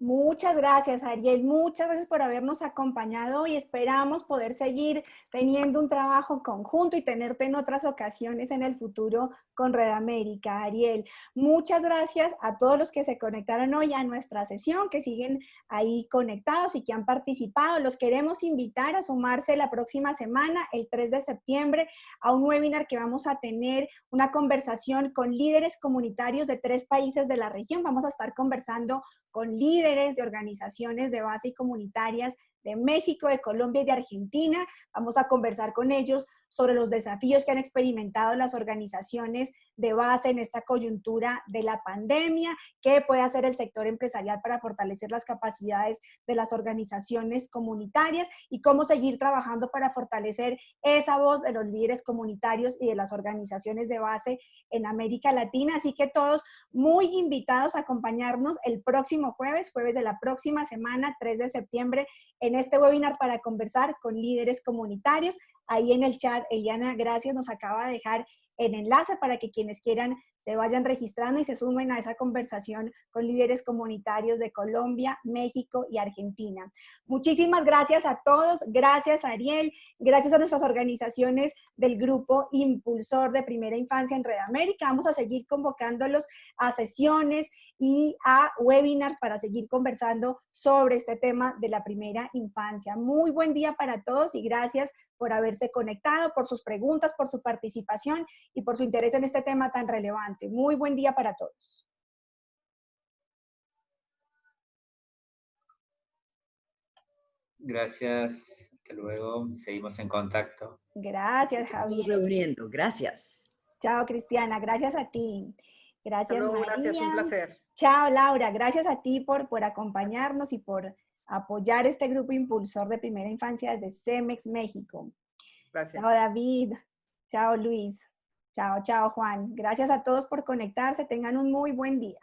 Muchas gracias, Ariel. Muchas gracias por habernos acompañado y esperamos poder seguir teniendo un trabajo conjunto y tenerte en otras ocasiones en el futuro con Red América, Ariel. Muchas gracias a todos los que se conectaron hoy a nuestra sesión, que siguen ahí conectados y que han participado. Los queremos invitar a sumarse la próxima semana, el 3 de septiembre, a un webinar que vamos a tener una conversación con líderes comunitarios de 3 países de la región. Vamos a estar conversando con líderes de organizaciones de base y comunitarias de México, de Colombia y de Argentina. Vamos a conversar con ellos sobre los desafíos que han experimentado las organizaciones de base en esta coyuntura de la pandemia, qué puede hacer el sector empresarial para fortalecer las capacidades de las organizaciones comunitarias y cómo seguir trabajando para fortalecer esa voz de los líderes comunitarios y de las organizaciones de base en América Latina. Así que todos muy invitados a acompañarnos el próximo jueves de la próxima semana, 3 de septiembre, en este webinar para conversar con líderes comunitarios. ahí en el chat. Eliana, gracias, nos acaba de dejar el enlace para que quienes quieran se vayan registrando y se sumen a esa conversación con líderes comunitarios de Colombia, México y Argentina. Muchísimas gracias a todos, gracias a Ariel, gracias a nuestras organizaciones del grupo impulsor de Primera Infancia en Red América. Vamos a seguir convocándolos a sesiones y a webinars para seguir conversando sobre este tema de la primera infancia. Muy buen día para todos y gracias por haberse conectado, por sus preguntas, por su participación y por su interés en este tema tan relevante. Muy buen día para todos. Gracias, hasta luego, seguimos en contacto. Gracias, Javier. Reuniendo, gracias. Chao, Cristiana, gracias a ti. Gracias, Hasta luego, María. gracias, un placer. Chao, Laura, gracias a ti por acompañarnos y por apoyar este grupo impulsor de Primera Infancia desde CEMEX, México. Gracias. Chao, David. Chao, Luis. Chao, chao, Juan. Gracias a todos por conectarse. Tengan un muy buen día.